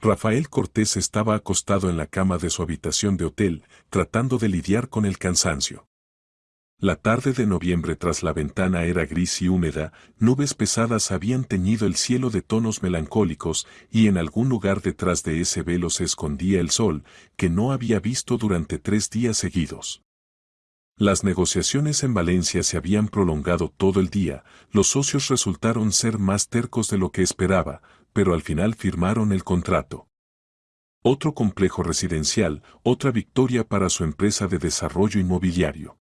Rafael Cortés estaba acostado en la cama de su habitación de hotel, tratando de lidiar con el cansancio. La tarde de noviembre tras la ventana era gris y húmeda, nubes pesadas habían teñido el cielo de tonos melancólicos y en algún lugar detrás de ese velo se escondía el sol, que no había visto durante 3 días seguidos. Las negociaciones en Valencia se habían prolongado todo el día, los socios resultaron ser más tercos de lo que esperaba, pero al final firmaron el contrato. Otro complejo residencial, otra victoria para su empresa de desarrollo inmobiliario.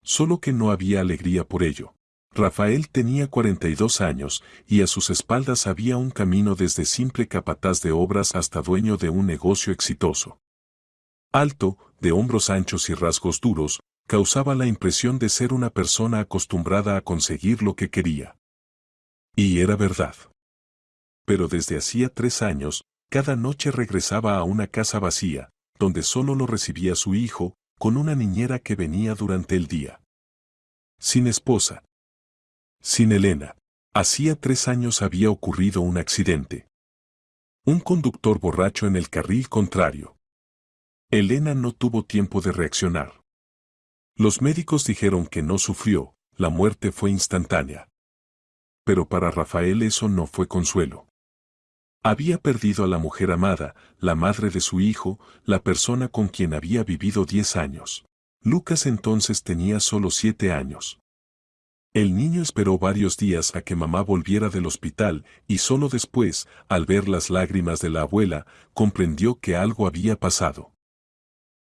Solo que no había alegría por ello. Rafael tenía 42 años y a sus espaldas había un camino desde simple capataz de obras hasta dueño de un negocio exitoso. Alto, de hombros anchos y rasgos duros, causaba la impresión de ser una persona acostumbrada a conseguir lo que quería. Y era verdad. Pero desde hacía 3 años, cada noche regresaba a una casa vacía, donde solo lo recibía su hijo, con una niñera que venía durante el día. Sin esposa. Sin Elena. Hacía 3 años había ocurrido un accidente. Un conductor borracho en el carril contrario. Elena no tuvo tiempo de reaccionar. Los médicos dijeron que no sufrió, la muerte fue instantánea. Pero para Rafael eso no fue consuelo. Había perdido a la mujer amada, la madre de su hijo, la persona con quien había vivido 10 años. Lucas entonces tenía solo 7 años. El niño esperó varios días a que mamá volviera del hospital y solo después, al ver las lágrimas de la abuela, comprendió que algo había pasado.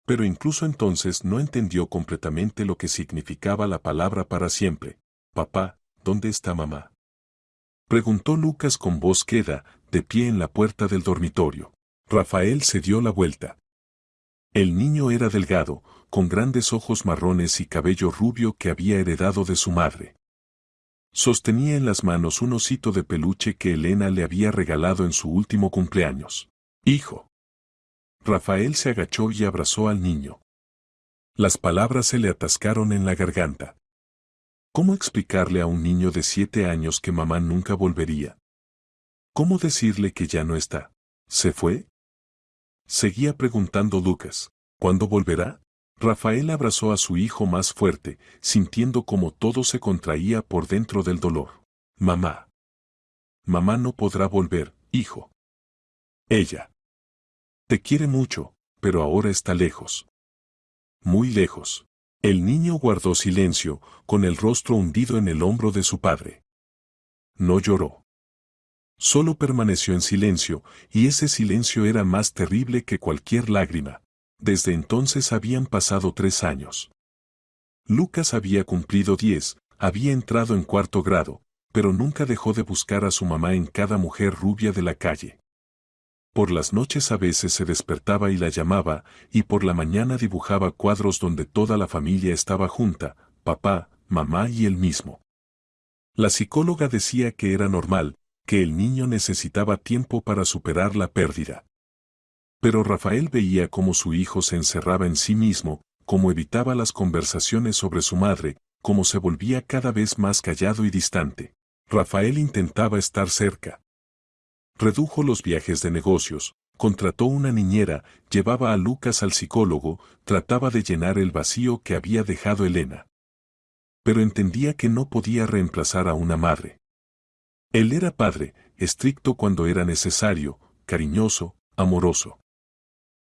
Pero incluso entonces no entendió completamente lo que significaba la palabra para siempre. Papá, ¿dónde está mamá? Preguntó Lucas con voz queda, de pie en la puerta del dormitorio. Rafael se dio la vuelta. El niño era delgado, con grandes ojos marrones y cabello rubio que había heredado de su madre. Sostenía en las manos un osito de peluche que Elena le había regalado en su último cumpleaños. Hijo. Rafael se agachó y abrazó al niño. Las palabras se le atascaron en la garganta. ¿Cómo explicarle a un niño de 7 años que mamá nunca volvería? ¿Cómo decirle que ya no está? ¿Se fue? Seguía preguntando Lucas. ¿Cuándo volverá? Rafael abrazó a su hijo más fuerte, sintiendo como todo se contraía por dentro del dolor. Mamá. Mamá no podrá volver, hijo. Ella. Te quiere mucho, pero ahora está lejos. Muy lejos. El niño guardó silencio, con el rostro hundido en el hombro de su padre. No lloró. Solo permaneció en silencio, y ese silencio era más terrible que cualquier lágrima. Desde entonces habían pasado 3 años. Lucas había cumplido 10, había entrado en 4º grado, pero nunca dejó de buscar a su mamá en cada mujer rubia de la calle. Por las noches a veces se despertaba y la llamaba, y por la mañana dibujaba cuadros donde toda la familia estaba junta, papá, mamá y él mismo. La psicóloga decía que era normal, que el niño necesitaba tiempo para superar la pérdida. Pero Rafael veía cómo su hijo se encerraba en sí mismo, cómo evitaba las conversaciones sobre su madre, cómo se volvía cada vez más callado y distante. Rafael intentaba estar cerca. Redujo los viajes de negocios, contrató una niñera, llevaba a Lucas al psicólogo, trataba de llenar el vacío que había dejado Elena. Pero entendía que no podía reemplazar a una madre. Él era padre, estricto cuando era necesario, cariñoso, amoroso.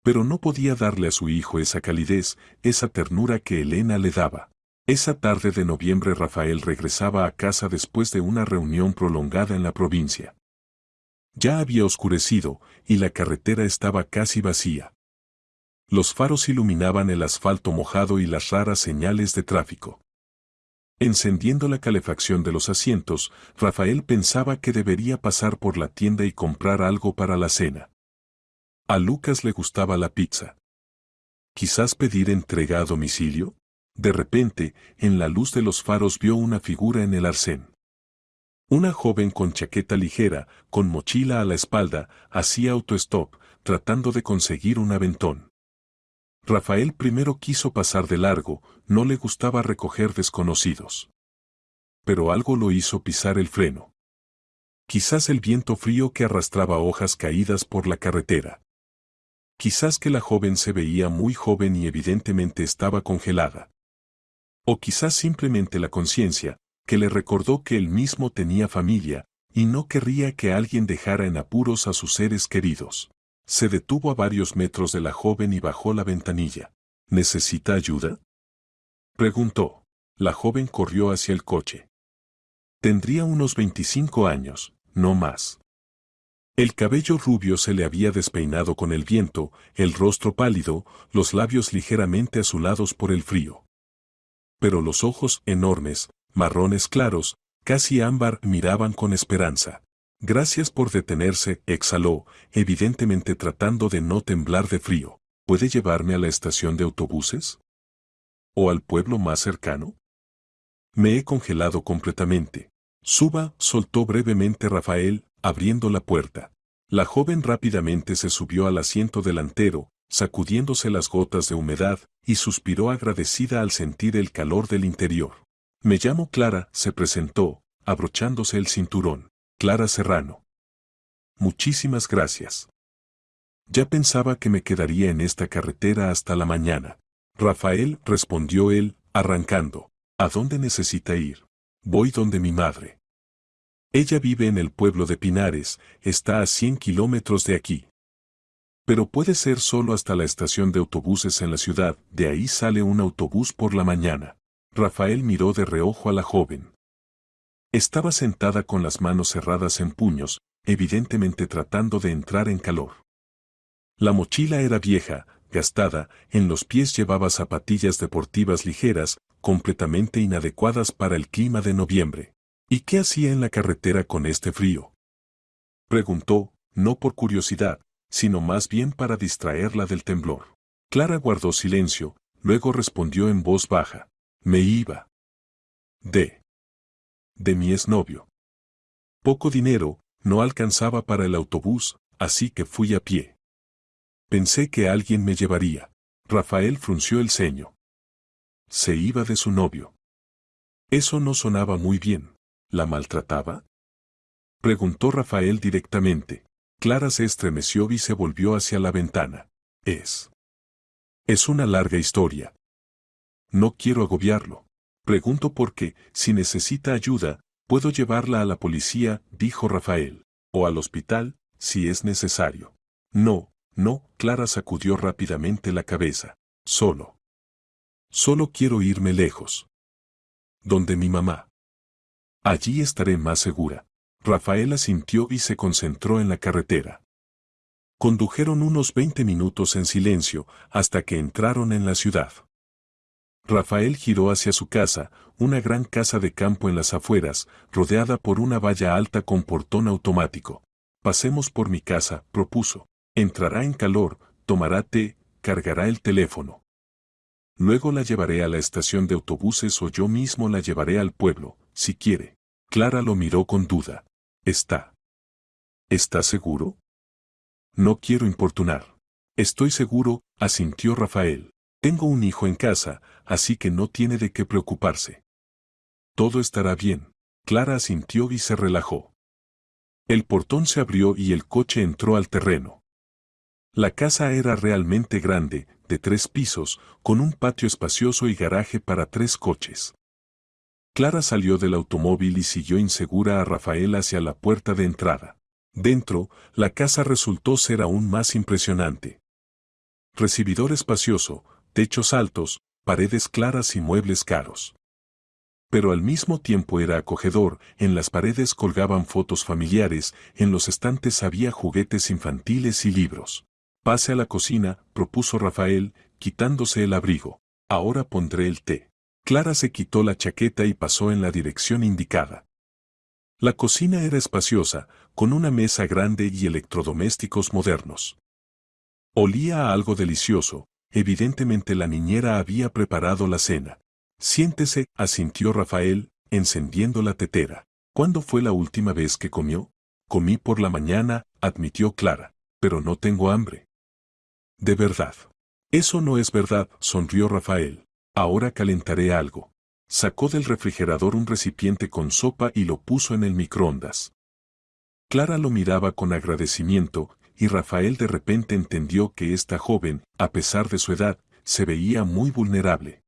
Pero no podía darle a su hijo esa calidez, esa ternura que Elena le daba. Esa tarde de noviembre Rafael regresaba a casa después de una reunión prolongada en la provincia. Ya había oscurecido, y la carretera estaba casi vacía. Los faros iluminaban el asfalto mojado y las raras señales de tráfico. Encendiendo la calefacción de los asientos, Rafael pensaba que debería pasar por la tienda y comprar algo para la cena. A Lucas le gustaba la pizza. ¿Quizás pedir entrega a domicilio? De repente, en la luz de los faros vio una figura en el arcén. Una joven con chaqueta ligera, con mochila a la espalda, hacía autostop, tratando de conseguir un aventón. Rafael primero quiso pasar de largo, no le gustaba recoger desconocidos. Pero algo lo hizo pisar el freno. Quizás el viento frío que arrastraba hojas caídas por la carretera. Quizás que la joven se veía muy joven y evidentemente estaba congelada. O quizás simplemente la conciencia, que le recordó que él mismo tenía familia, y no querría que alguien dejara en apuros a sus seres queridos. Se detuvo a varios metros de la joven y bajó la ventanilla. ¿Necesita ayuda?, preguntó. La joven corrió hacia el coche. Tendría unos 25 años, no más. El cabello rubio se le había despeinado con el viento, el rostro pálido, los labios ligeramente azulados por el frío. Pero los ojos enormes, marrones claros, casi ámbar, miraban con esperanza. Gracias por detenerse, exhaló, evidentemente tratando de no temblar de frío. ¿Puede llevarme a la estación de autobuses? ¿O al pueblo más cercano? Me he congelado completamente. Suba, soltó brevemente Rafael, abriendo la puerta. La joven rápidamente se subió al asiento delantero, sacudiéndose las gotas de humedad, y suspiró agradecida al sentir el calor del interior. Me llamo Clara, se presentó, abrochándose el cinturón. Clara Serrano. Muchísimas gracias. Ya pensaba que me quedaría en esta carretera hasta la mañana. Rafael, respondió él, arrancando. ¿A dónde necesita ir? Voy donde mi madre. Ella vive en el pueblo de Pinares, está a 100 kilómetros de aquí. Pero puede ser solo hasta la estación de autobuses en la ciudad, de ahí sale un autobús por la mañana. Rafael miró de reojo a la joven. Estaba sentada con las manos cerradas en puños, evidentemente tratando de entrar en calor. La mochila era vieja, gastada, en los pies llevaba zapatillas deportivas ligeras, completamente inadecuadas para el clima de noviembre. ¿Y qué hacía en la carretera con este frío?, preguntó, no por curiosidad, sino más bien para distraerla del temblor. Clara guardó silencio, luego respondió en voz baja. Me iba. De mi exnovio. Poco dinero, no alcanzaba para el autobús, así que fui a pie. Pensé que alguien me llevaría. Rafael frunció el ceño. Se iba de su novio. Eso no sonaba muy bien. ¿La maltrataba?, preguntó Rafael directamente. Clara se estremeció y se volvió hacia la ventana. Es una larga historia. No quiero agobiarlo. Pregunto porque, si necesita ayuda, puedo llevarla a la policía, dijo Rafael. O al hospital, si es necesario. No, Clara sacudió rápidamente la cabeza. Solo quiero irme lejos. Donde mi mamá. Allí estaré más segura. Rafael asintió y se concentró en la carretera. Condujeron unos 20 minutos en silencio, hasta que entraron en la ciudad. Rafael giró hacia su casa, una gran casa de campo en las afueras, rodeada por una valla alta con portón automático. Pasemos por mi casa, propuso. Entrará en calor, tomará té, cargará el teléfono. Luego la llevaré a la estación de autobuses o yo mismo la llevaré al pueblo, si quiere. Clara lo miró con duda. ¿Está seguro? No quiero importunar. Estoy seguro, asintió Rafael. Tengo un hijo en casa, así que no tiene de qué preocuparse. Todo estará bien. Clara asintió y se relajó. El portón se abrió y el coche entró al terreno. La casa era realmente grande, de 3 pisos, con un patio espacioso y garaje para 3 coches. Clara salió del automóvil y siguió insegura a Rafael hacia la puerta de entrada. Dentro, la casa resultó ser aún más impresionante. Recibidor espacioso, techos altos, paredes claras y muebles caros. Pero al mismo tiempo era acogedor, en las paredes colgaban fotos familiares, en los estantes había juguetes infantiles y libros. Pase a la cocina, propuso Rafael, quitándose el abrigo. Ahora pondré el té. Clara se quitó la chaqueta y pasó en la dirección indicada. La cocina era espaciosa, con una mesa grande y electrodomésticos modernos. Olía a algo delicioso, evidentemente la niñera había preparado la cena. Siéntese, asintió Rafael, encendiendo la tetera. ¿Cuándo fue la última vez que comió? Comí por la mañana, admitió Clara, pero no tengo hambre. De verdad. Eso no es verdad, sonrió Rafael. Ahora calentaré algo. Sacó del refrigerador un recipiente con sopa y lo puso en el microondas. Clara lo miraba con agradecimiento, y Rafael de repente entendió que esta joven, a pesar de su edad, se veía muy vulnerable.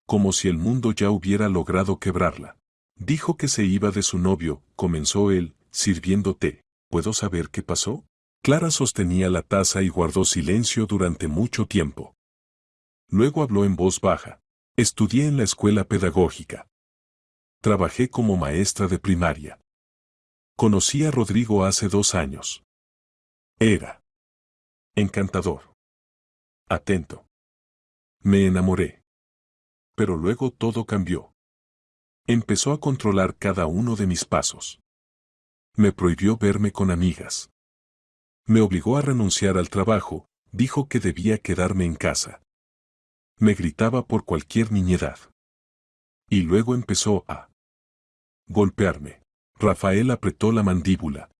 Como si el mundo ya hubiera logrado quebrarla. Dijo que se iba de su novio, comenzó él, sirviendo té. ¿Puedo saber qué pasó? Clara sostenía la taza y guardó silencio durante mucho tiempo. Luego habló en voz baja. Estudié en la escuela pedagógica. Trabajé como maestra de primaria. Conocí a Rodrigo hace 2 años. Era encantador. Atento. Me enamoré. Pero luego todo cambió. Empezó a controlar cada uno de mis pasos. Me prohibió verme con amigas. Me obligó a renunciar al trabajo, dijo que debía quedarme en casa. Me gritaba por cualquier niñedad. Y luego empezó a golpearme. Rafael apretó la mandíbula.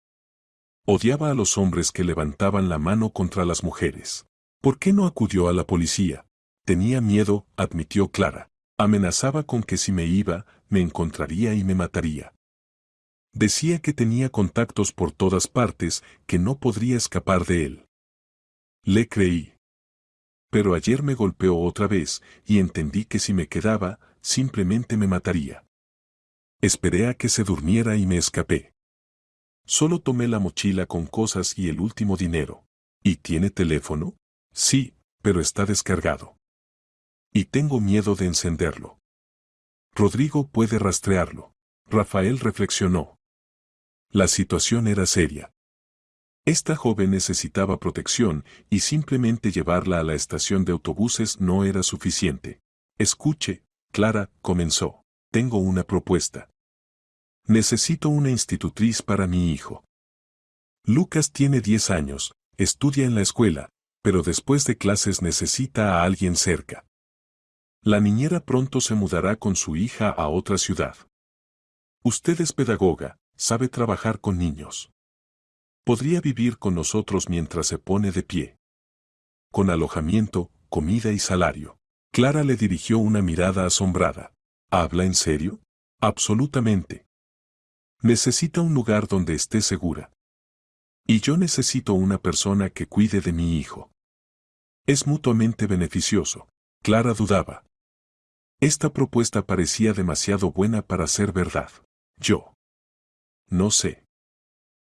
Odiaba a los hombres que levantaban la mano contra las mujeres. ¿Por qué no acudió a la policía? Tenía miedo, admitió Clara. Amenazaba con que si me iba, me encontraría y me mataría. Decía que tenía contactos por todas partes, que no podría escapar de él. Le creí. Pero ayer me golpeó otra vez, y entendí que si me quedaba, simplemente me mataría. Esperé a que se durmiera y me escapé. Solo tomé la mochila con cosas y el último dinero. ¿Y tiene teléfono? Sí, pero está descargado. Y tengo miedo de encenderlo. Rodrigo puede rastrearlo. Rafael reflexionó. La situación era seria. Esta joven necesitaba protección y simplemente llevarla a la estación de autobuses no era suficiente. Escuche, Clara, comenzó. Tengo una propuesta. Necesito una institutriz para mi hijo. Lucas tiene 10 años, estudia en la escuela, pero después de clases necesita a alguien cerca. La niñera pronto se mudará con su hija a otra ciudad. Usted es pedagoga, sabe trabajar con niños. Podría vivir con nosotros mientras se pone de pie. Con alojamiento, comida y salario. Clara le dirigió una mirada asombrada. ¿Habla en serio? Absolutamente. Necesita un lugar donde esté segura. Y yo necesito una persona que cuide de mi hijo. Es mutuamente beneficioso. Clara dudaba. Esta propuesta parecía demasiado buena para ser verdad. Yo. No sé.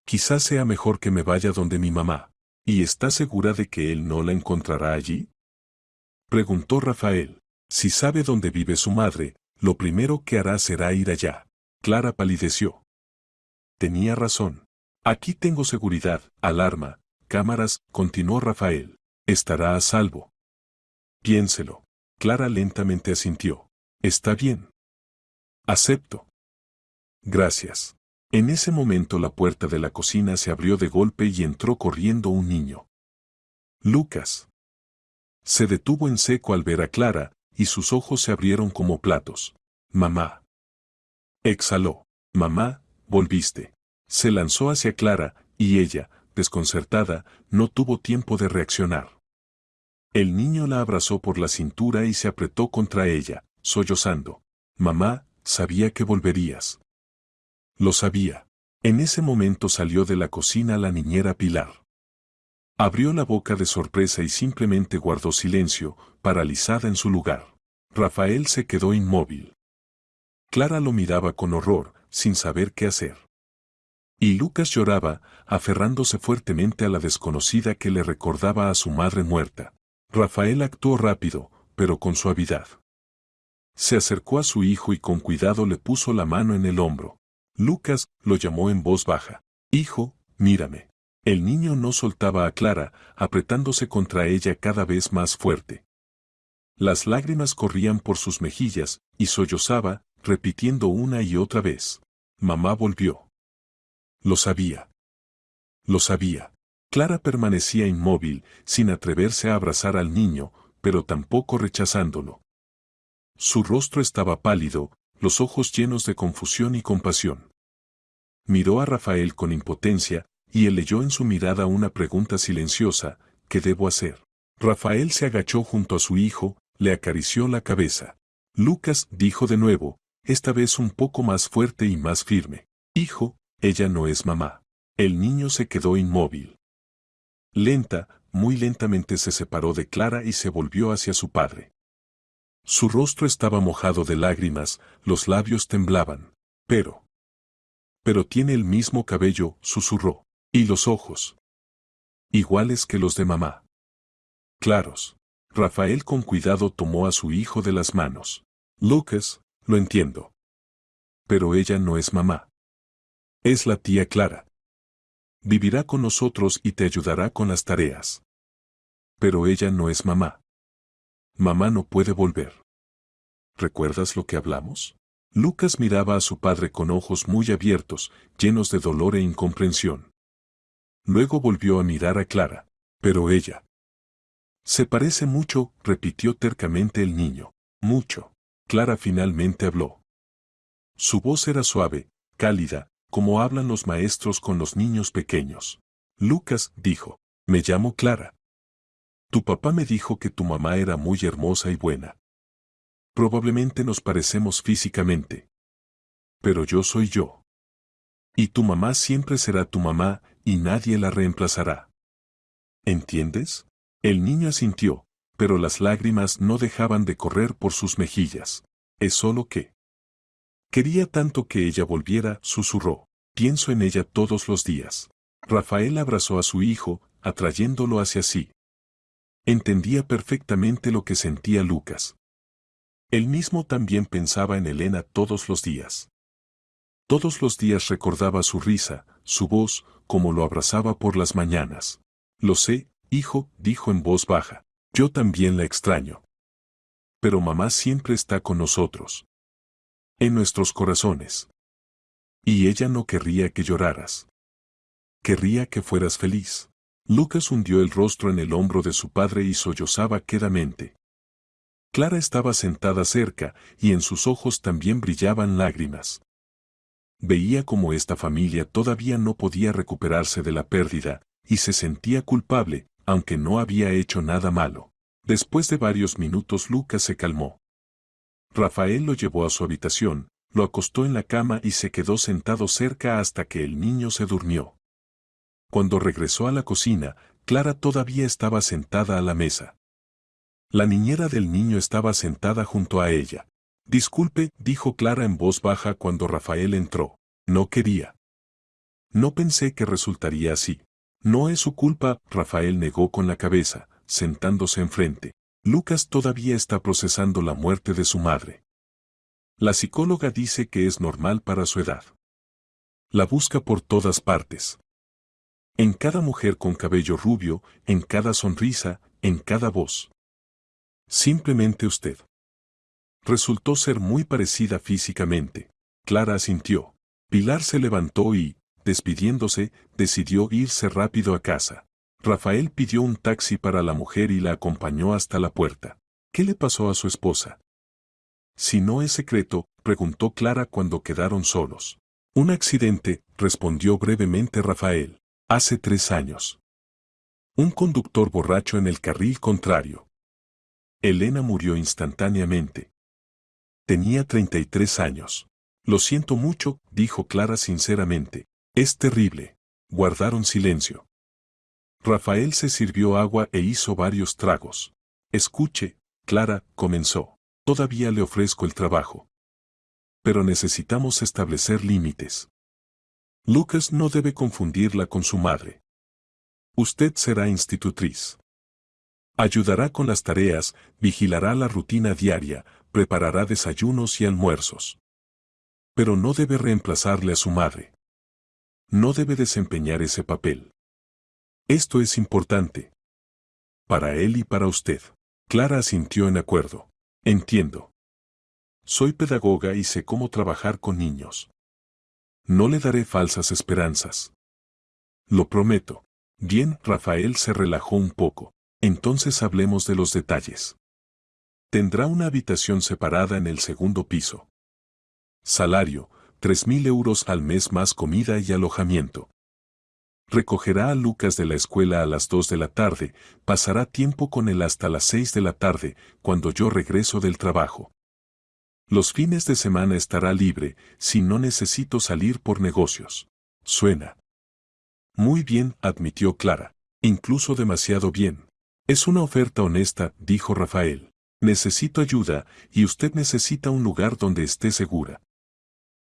Quizás sea mejor que me vaya donde mi mamá. ¿Y está segura de que él no la encontrará allí? Preguntó Rafael. Si sabe dónde vive su madre, lo primero que hará será ir allá. Clara palideció. Tenía razón. Aquí tengo seguridad, alarma, cámaras, continuó Rafael. Estará a salvo. Piénselo. Clara lentamente asintió. Está bien. Acepto. Gracias. En ese momento la puerta de la cocina se abrió de golpe y entró corriendo un niño. Lucas. Se detuvo en seco al ver a Clara, y sus ojos se abrieron como platos. Mamá. Exhaló. Mamá, volviste. Se lanzó hacia Clara, y ella, desconcertada, no tuvo tiempo de reaccionar. El niño la abrazó por la cintura y se apretó contra ella, sollozando. Mamá, sabía que volverías. Lo sabía. En ese momento salió de la cocina la niñera Pilar. Abrió la boca de sorpresa y simplemente guardó silencio, paralizada en su lugar. Rafael se quedó inmóvil. Clara lo miraba con horror, sin saber qué hacer. Y Lucas lloraba, aferrándose fuertemente a la desconocida que le recordaba a su madre muerta. Rafael actuó rápido, pero con suavidad. Se acercó a su hijo y con cuidado le puso la mano en el hombro. Lucas lo llamó en voz baja. Hijo, mírame. El niño no soltaba a Clara, apretándose contra ella cada vez más fuerte. Las lágrimas corrían por sus mejillas, y sollozaba, repitiendo una y otra vez. Mamá volvió. Lo sabía. Lo sabía. Clara permanecía inmóvil, sin atreverse a abrazar al niño, pero tampoco rechazándolo. Su rostro estaba pálido, los ojos llenos de confusión y compasión. Miró a Rafael con impotencia, y él leyó en su mirada una pregunta silenciosa: ¿qué debo hacer? Rafael se agachó junto a su hijo, le acarició la cabeza. Lucas dijo de nuevo, esta vez un poco más fuerte y más firme. Hijo, ella no es mamá. El niño se quedó inmóvil. Muy lentamente se separó de Clara y se volvió hacia su padre. Su rostro estaba mojado de lágrimas, los labios temblaban. Pero tiene el mismo cabello, susurró. Y los ojos. Iguales que los de mamá. Claros. Rafael con cuidado tomó a su hijo de las manos. Lucas, lo entiendo. Pero ella no es mamá. Es la tía Clara. Vivirá con nosotros y te ayudará con las tareas. Pero ella no es mamá. Mamá no puede volver. ¿Recuerdas lo que hablamos? Lucas miraba a su padre con ojos muy abiertos, llenos de dolor e incomprensión. Luego volvió a mirar a Clara. Pero ella. Se parece mucho, repitió tercamente el niño. Mucho. Clara finalmente habló. Su voz era suave, cálida, como hablan los maestros con los niños pequeños. Lucas dijo, me llamo Clara. Tu papá me dijo que tu mamá era muy hermosa y buena. Probablemente nos parecemos físicamente. Pero yo soy yo. Y tu mamá siempre será tu mamá, y nadie la reemplazará. ¿Entiendes? El niño asintió, pero las lágrimas no dejaban de correr por sus mejillas. Es solo que... Quería tanto que ella volviera, susurró. Pienso en ella todos los días. Rafael abrazó a su hijo, atrayéndolo hacia sí. Entendía perfectamente lo que sentía Lucas. Él mismo también pensaba en Elena todos los días. Todos los días recordaba su risa, su voz, como lo abrazaba por las mañanas. Lo sé, hijo, dijo en voz baja. Yo también la extraño. Pero mamá siempre está con nosotros. En nuestros corazones. Y ella no querría que lloraras. Querría que fueras feliz. Lucas hundió el rostro en el hombro de su padre y sollozaba quedamente. Clara estaba sentada cerca, y en sus ojos también brillaban lágrimas. Veía cómo esta familia todavía no podía recuperarse de la pérdida, y se sentía culpable, aunque no había hecho nada malo. Después de varios minutos Lucas se calmó. Rafael lo llevó a su habitación, lo acostó en la cama y se quedó sentado cerca hasta que el niño se durmió. Cuando regresó a la cocina, Clara todavía estaba sentada a la mesa. La niñera del niño estaba sentada junto a ella. Disculpe, dijo Clara en voz baja cuando Rafael entró. No quería. No pensé que resultaría así. No es su culpa, Rafael negó con la cabeza, sentándose enfrente. Lucas todavía está procesando la muerte de su madre. La psicóloga dice que es normal para su edad. La busca por todas partes. En cada mujer con cabello rubio, en cada sonrisa, en cada voz. Simplemente usted. Resultó ser muy parecida físicamente. Clara asintió. Pilar se levantó y, despidiéndose, decidió irse rápido a casa. Rafael pidió un taxi para la mujer y la acompañó hasta la puerta. ¿Qué le pasó a su esposa? Si no es secreto, preguntó Clara cuando quedaron solos. Un accidente, respondió brevemente Rafael. Hace 3 años. Un conductor borracho en el carril contrario. Elena murió instantáneamente. Tenía 33 años. Lo siento mucho, dijo Clara sinceramente. Es terrible. Guardaron silencio. Rafael se sirvió agua e hizo varios tragos. Escuche, Clara, comenzó. Todavía le ofrezco el trabajo. Pero necesitamos establecer límites. Lucas no debe confundirla con su madre. Usted será institutriz. Ayudará con las tareas, vigilará la rutina diaria, preparará desayunos y almuerzos. Pero no debe reemplazarle a su madre. No debe desempeñar ese papel. Esto es importante. Para él y para usted. Clara asintió en acuerdo. Entiendo. Soy pedagoga y sé cómo trabajar con niños. No le daré falsas esperanzas. Lo prometo. Bien, Rafael se relajó un poco. Entonces hablemos de los detalles. Tendrá una habitación separada en el segundo piso. Salario, 3.000 euros al mes más comida y alojamiento. Recogerá a Lucas de la escuela a las 2 de la tarde, pasará tiempo con él hasta las 6 de la tarde, cuando yo regreso del trabajo. Los fines de semana estará libre, si no necesito salir por negocios. Suena. Muy bien, admitió Clara. Incluso demasiado bien. Es una oferta honesta, dijo Rafael. Necesito ayuda, y usted necesita un lugar donde esté segura.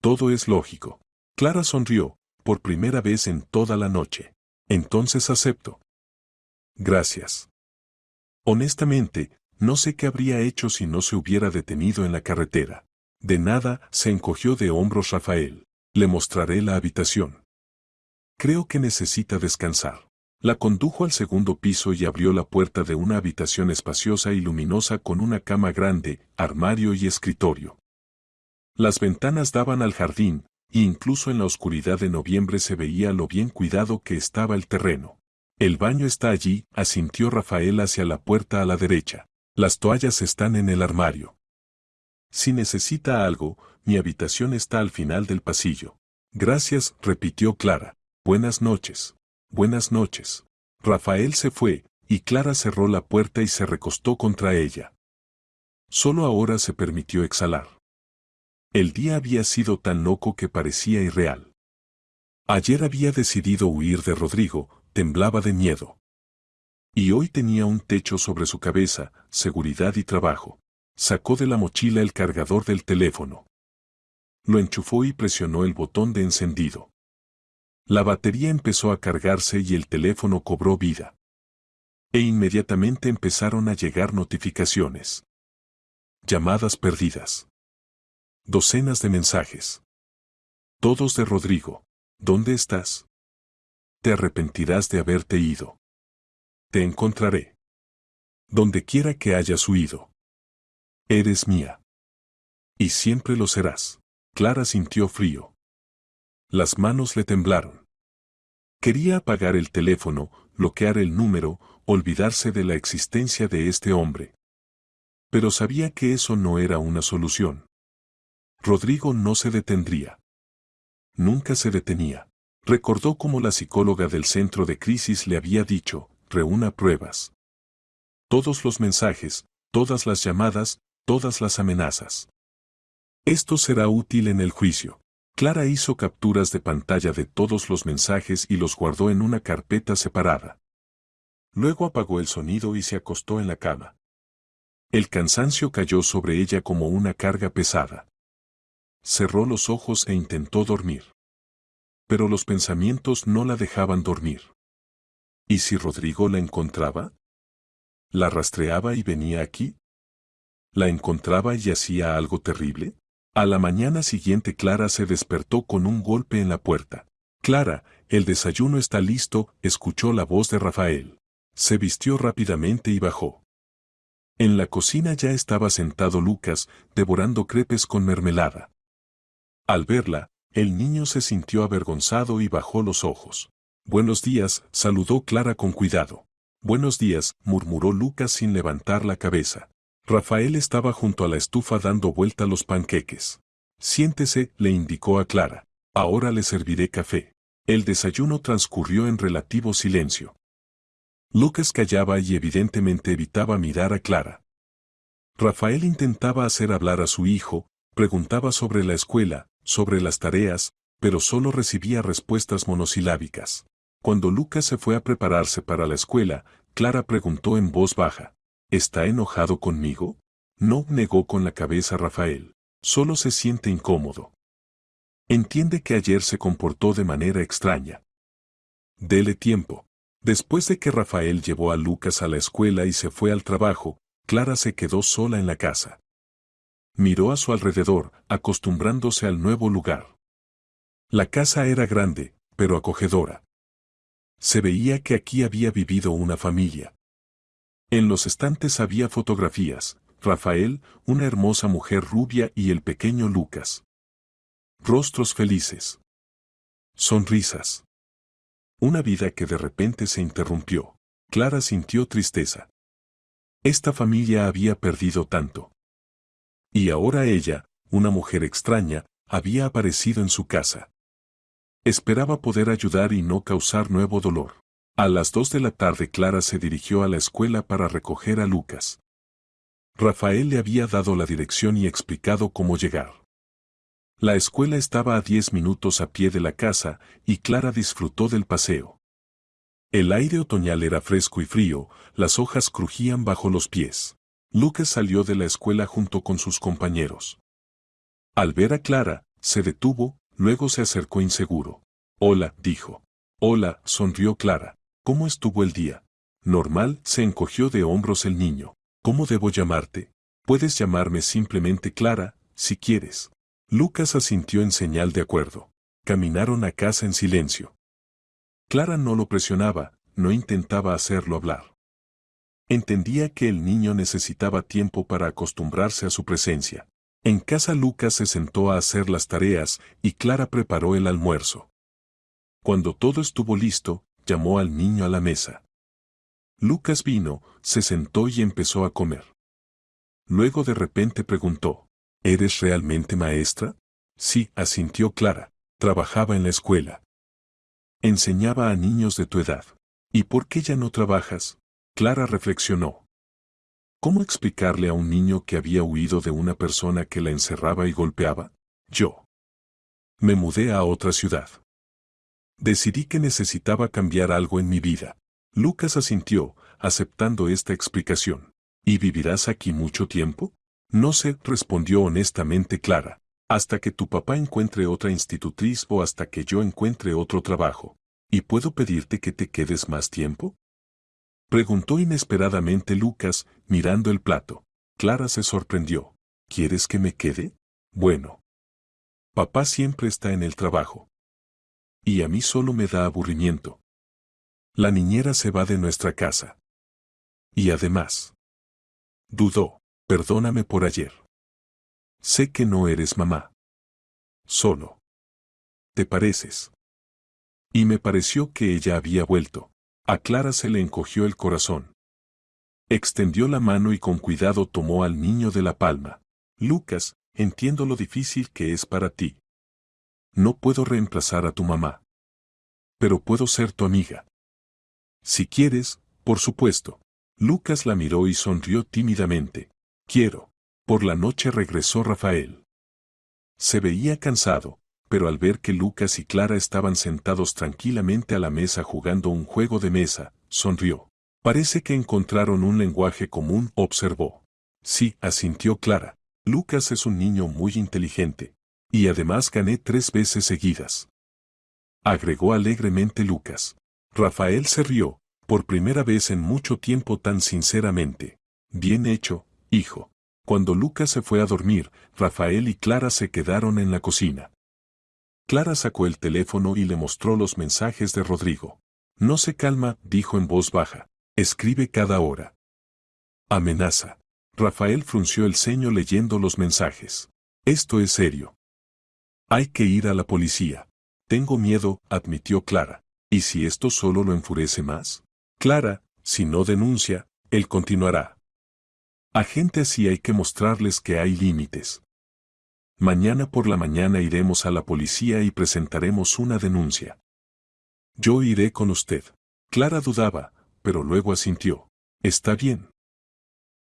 Todo es lógico. Clara sonrió, por primera vez en toda la noche. Entonces acepto. Gracias. Honestamente, no sé qué habría hecho si no se hubiera detenido en la carretera. De nada, se encogió de hombros Rafael. Le mostraré la habitación. Creo que necesita descansar. La condujo al segundo piso y abrió la puerta de una habitación espaciosa y luminosa con una cama grande, armario y escritorio. Las ventanas daban al jardín, e incluso en la oscuridad de noviembre se veía lo bien cuidado que estaba el terreno. El baño está allí, asintió Rafael hacia la puerta a la derecha. Las toallas están en el armario. Si necesita algo, mi habitación está al final del pasillo. Gracias, repitió Clara. Buenas noches. Buenas noches. Rafael se fue, y Clara cerró la puerta y se recostó contra ella. Solo ahora se permitió exhalar. El día había sido tan loco que parecía irreal. Ayer había decidido huir de Rodrigo, temblaba de miedo. Y hoy tenía un techo sobre su cabeza, seguridad y trabajo. Sacó de la mochila el cargador del teléfono. Lo enchufó y presionó el botón de encendido. La batería empezó a cargarse y el teléfono cobró vida. E inmediatamente empezaron a llegar notificaciones. Llamadas perdidas. Docenas de mensajes. Todos de Rodrigo. ¿Dónde estás? Te arrepentirás de haberte ido. Te encontraré. Donde quiera que hayas huido. Eres mía. Y siempre lo serás. Clara sintió frío. Las manos le temblaron. Quería apagar el teléfono, bloquear el número, olvidarse de la existencia de este hombre. Pero sabía que eso no era una solución. Rodrigo no se detendría. Nunca se detenía. Recordó cómo la psicóloga del centro de crisis le había dicho, reúna pruebas. Todos los mensajes, todas las llamadas, todas las amenazas. Esto será útil en el juicio. Clara hizo capturas de pantalla de todos los mensajes y los guardó en una carpeta separada. Luego apagó el sonido y se acostó en la cama. El cansancio cayó sobre ella como una carga pesada. Cerró los ojos e intentó dormir. Pero los pensamientos no la dejaban dormir. ¿Y si Rodrigo la encontraba? ¿La rastreaba y venía aquí? ¿La encontraba y hacía algo terrible? A la mañana siguiente Clara se despertó con un golpe en la puerta. Clara, el desayuno está listo, escuchó la voz de Rafael. Se vistió rápidamente y bajó. En la cocina ya estaba sentado Lucas, devorando crepes con mermelada. Al verla, el niño se sintió avergonzado y bajó los ojos. Buenos días, saludó Clara con cuidado. Buenos días, murmuró Lucas sin levantar la cabeza. Rafael estaba junto a la estufa dando vuelta los panqueques. Siéntese, le indicó a Clara. Ahora le serviré café. El desayuno transcurrió en relativo silencio. Lucas callaba y evidentemente evitaba mirar a Clara. Rafael intentaba hacer hablar a su hijo, preguntaba sobre la escuela, sobre las tareas, pero solo recibía respuestas monosilábicas. Cuando Lucas se fue a prepararse para la escuela, Clara preguntó en voz baja. ¿Está enojado conmigo? No, negó con la cabeza Rafael. Solo se siente incómodo. Entiende que ayer se comportó de manera extraña. Dele tiempo. Después de que Rafael llevó a Lucas a la escuela y se fue al trabajo, Clara se quedó sola en la casa. Miró a su alrededor, acostumbrándose al nuevo lugar. La casa era grande, pero acogedora. Se veía que aquí había vivido una familia. En los estantes había fotografías, Rafael, una hermosa mujer rubia y el pequeño Lucas. Rostros felices. Sonrisas. Una vida que de repente se interrumpió. Clara sintió tristeza. Esta familia había perdido tanto. Y ahora ella, una mujer extraña, había aparecido en su casa. Esperaba poder ayudar y no causar nuevo dolor. A las 2 de la tarde Clara se dirigió a la escuela para recoger a Lucas. Rafael le había dado la dirección y explicado cómo llegar. La escuela estaba a 10 minutos a pie de la casa y Clara disfrutó del paseo. El aire otoñal era fresco y frío, las hojas crujían bajo los pies. Lucas salió de la escuela junto con sus compañeros. Al ver a Clara, se detuvo, luego se acercó inseguro. Hola, dijo. Hola, sonrió Clara. ¿Cómo estuvo el día? Normal, se encogió de hombros el niño. ¿Cómo debo llamarte? Puedes llamarme simplemente Clara, si quieres. Lucas asintió en señal de acuerdo. Caminaron a casa en silencio. Clara no lo presionaba, no intentaba hacerlo hablar. Entendía que el niño necesitaba tiempo para acostumbrarse a su presencia. En casa Lucas se sentó a hacer las tareas y Clara preparó el almuerzo. Cuando todo estuvo listo, llamó al niño a la mesa. Lucas vino, se sentó y empezó a comer. Luego de repente preguntó, ¿eres realmente maestra? Sí, asintió Clara. Trabajaba en la escuela. Enseñaba a niños de tu edad. ¿Y por qué ya no trabajas? Clara reflexionó. ¿Cómo explicarle a un niño que había huido de una persona que la encerraba y golpeaba? Yo me mudé a otra ciudad. Decidí que necesitaba cambiar algo en mi vida. Lucas asintió, aceptando esta explicación. ¿Y vivirás aquí mucho tiempo? No sé, respondió honestamente Clara. Hasta que tu papá encuentre otra institutriz o hasta que yo encuentre otro trabajo. ¿Y puedo pedirte que te quedes más tiempo? Preguntó inesperadamente Lucas, mirando el plato. Clara se sorprendió. ¿Quieres que me quede? Bueno. Papá siempre está en el trabajo. Y a mí solo me da aburrimiento. La niñera se va de nuestra casa. Y además. Dudó. Perdóname por ayer. Sé que no eres mamá. Solo. ¿Te pareces? Y me pareció que ella había vuelto. A Clara se le encogió el corazón. Extendió la mano y con cuidado tomó al niño de la palma. Lucas, entiendo lo difícil que es para ti. No puedo reemplazar a tu mamá. Pero puedo ser tu amiga. Si quieres, por supuesto. Lucas la miró y sonrió tímidamente. Quiero. Por la noche regresó Rafael. Se veía cansado, pero al ver que Lucas y Clara estaban sentados tranquilamente a la mesa jugando un juego de mesa, sonrió. Parece que encontraron un lenguaje común, observó. Sí, asintió Clara. Lucas es un niño muy inteligente. Y además gané 3 veces seguidas. Agregó alegremente Lucas. Rafael se rió, por primera vez en mucho tiempo tan sinceramente. Bien hecho, hijo. Cuando Lucas se fue a dormir, Rafael y Clara se quedaron en la cocina. Clara sacó el teléfono y le mostró los mensajes de Rodrigo. No se calma, dijo en voz baja. Escribe cada hora. Amenaza. Rafael frunció el ceño leyendo los mensajes. Esto es serio. Hay que ir a la policía. Tengo miedo, admitió Clara. ¿Y si esto solo lo enfurece más? Clara, si no denuncia, él continuará. A gente así hay que mostrarles que hay límites. Mañana por la mañana iremos a la policía y presentaremos una denuncia. Yo iré con usted. Clara dudaba, pero luego asintió. Está bien.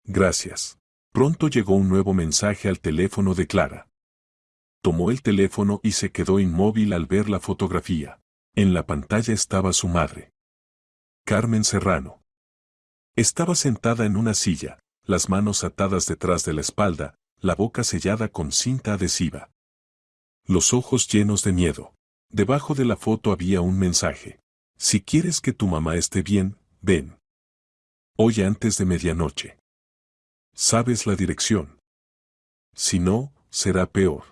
Gracias. Pronto llegó un nuevo mensaje al teléfono de Clara. Tomó el teléfono y se quedó inmóvil al ver la fotografía. En la pantalla estaba su madre. Carmen Serrano. Estaba sentada en una silla, las manos atadas detrás de la espalda, la boca sellada con cinta adhesiva. Los ojos llenos de miedo. Debajo de la foto había un mensaje. Si quieres que tu mamá esté bien, ven. Hoy antes de medianoche. ¿Sabes la dirección? Si no, será peor.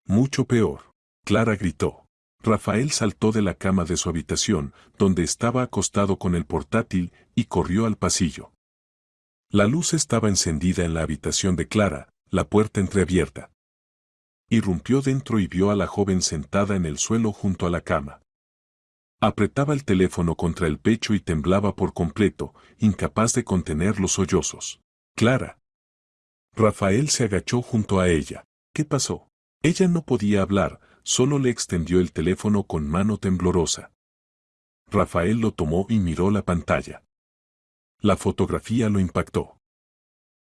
Mucho peor. Clara gritó. Rafael saltó de la cama de su habitación, donde estaba acostado con el portátil, y corrió al pasillo. La luz estaba encendida en la habitación de Clara, la puerta entreabierta. Irrumpió dentro y vio a la joven sentada en el suelo junto a la cama. Apretaba el teléfono contra el pecho y temblaba por completo, incapaz de contener los sollozos. Clara. Rafael se agachó junto a ella. ¿Qué pasó? Ella no podía hablar, solo le extendió el teléfono con mano temblorosa. Rafael lo tomó y miró la pantalla. La fotografía lo impactó.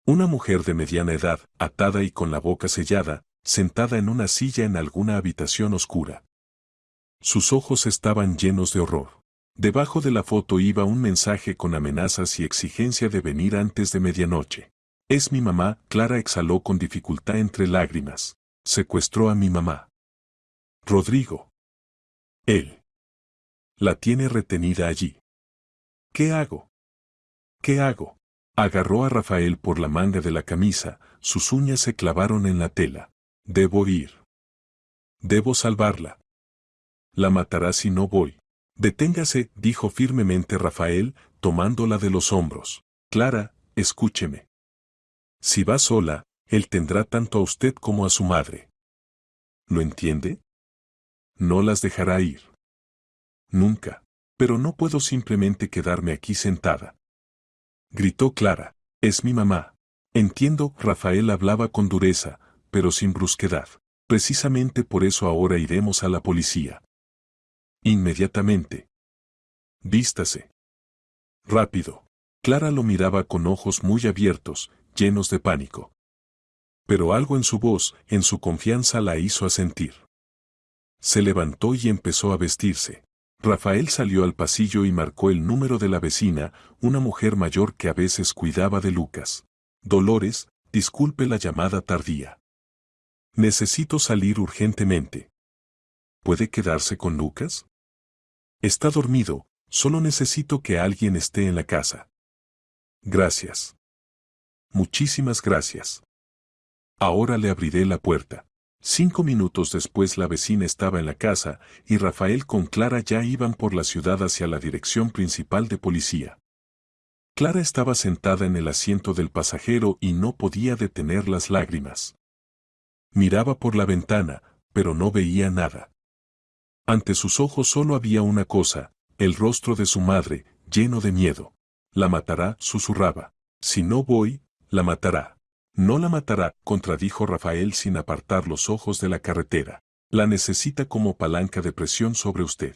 Una mujer de mediana edad, atada y con la boca sellada, sentada en una silla en alguna habitación oscura. Sus ojos estaban llenos de horror. Debajo de la foto iba un mensaje con amenazas y exigencia de venir antes de medianoche. Es mi mamá, Clara exhaló con dificultad entre lágrimas. Secuestró a mi mamá. Rodrigo. Él. La tiene retenida allí. ¿Qué hago? ¿Qué hago? Agarró a Rafael por la manga de la camisa, sus uñas se clavaron en la tela. Debo ir. Debo salvarla. La matará si no voy. Deténgase, dijo firmemente Rafael, tomándola de los hombros. Clara, escúcheme. Si va sola, él tendrá tanto a usted como a su madre. ¿Lo entiende? No las dejará ir. Nunca. Pero no puedo simplemente quedarme aquí sentada. Gritó Clara. Es mi mamá. Entiendo, Rafael hablaba con dureza, pero sin brusquedad. Precisamente por eso ahora iremos a la policía. Inmediatamente. Vístase. Rápido. Clara lo miraba con ojos muy abiertos, llenos de pánico. Pero algo en su voz, en su confianza la hizo asentir. Se levantó y empezó a vestirse. Rafael salió al pasillo y marcó el número de la vecina, una mujer mayor que a veces cuidaba de Lucas. Dolores, disculpe la llamada tardía. Necesito salir urgentemente. ¿Puede quedarse con Lucas? Está dormido, solo necesito que alguien esté en la casa. Gracias. Muchísimas gracias. Ahora le abriré la puerta. 5 minutos después la vecina estaba en la casa y Rafael con Clara ya iban por la ciudad hacia la dirección principal de policía. Clara estaba sentada en el asiento del pasajero y no podía detener las lágrimas. Miraba por la ventana, pero no veía nada. Ante sus ojos solo había una cosa, el rostro de su madre, lleno de miedo. La matará, susurraba. Si no voy, la matará. No la matará, contradijo Rafael sin apartar los ojos de la carretera. La necesita como palanca de presión sobre usted.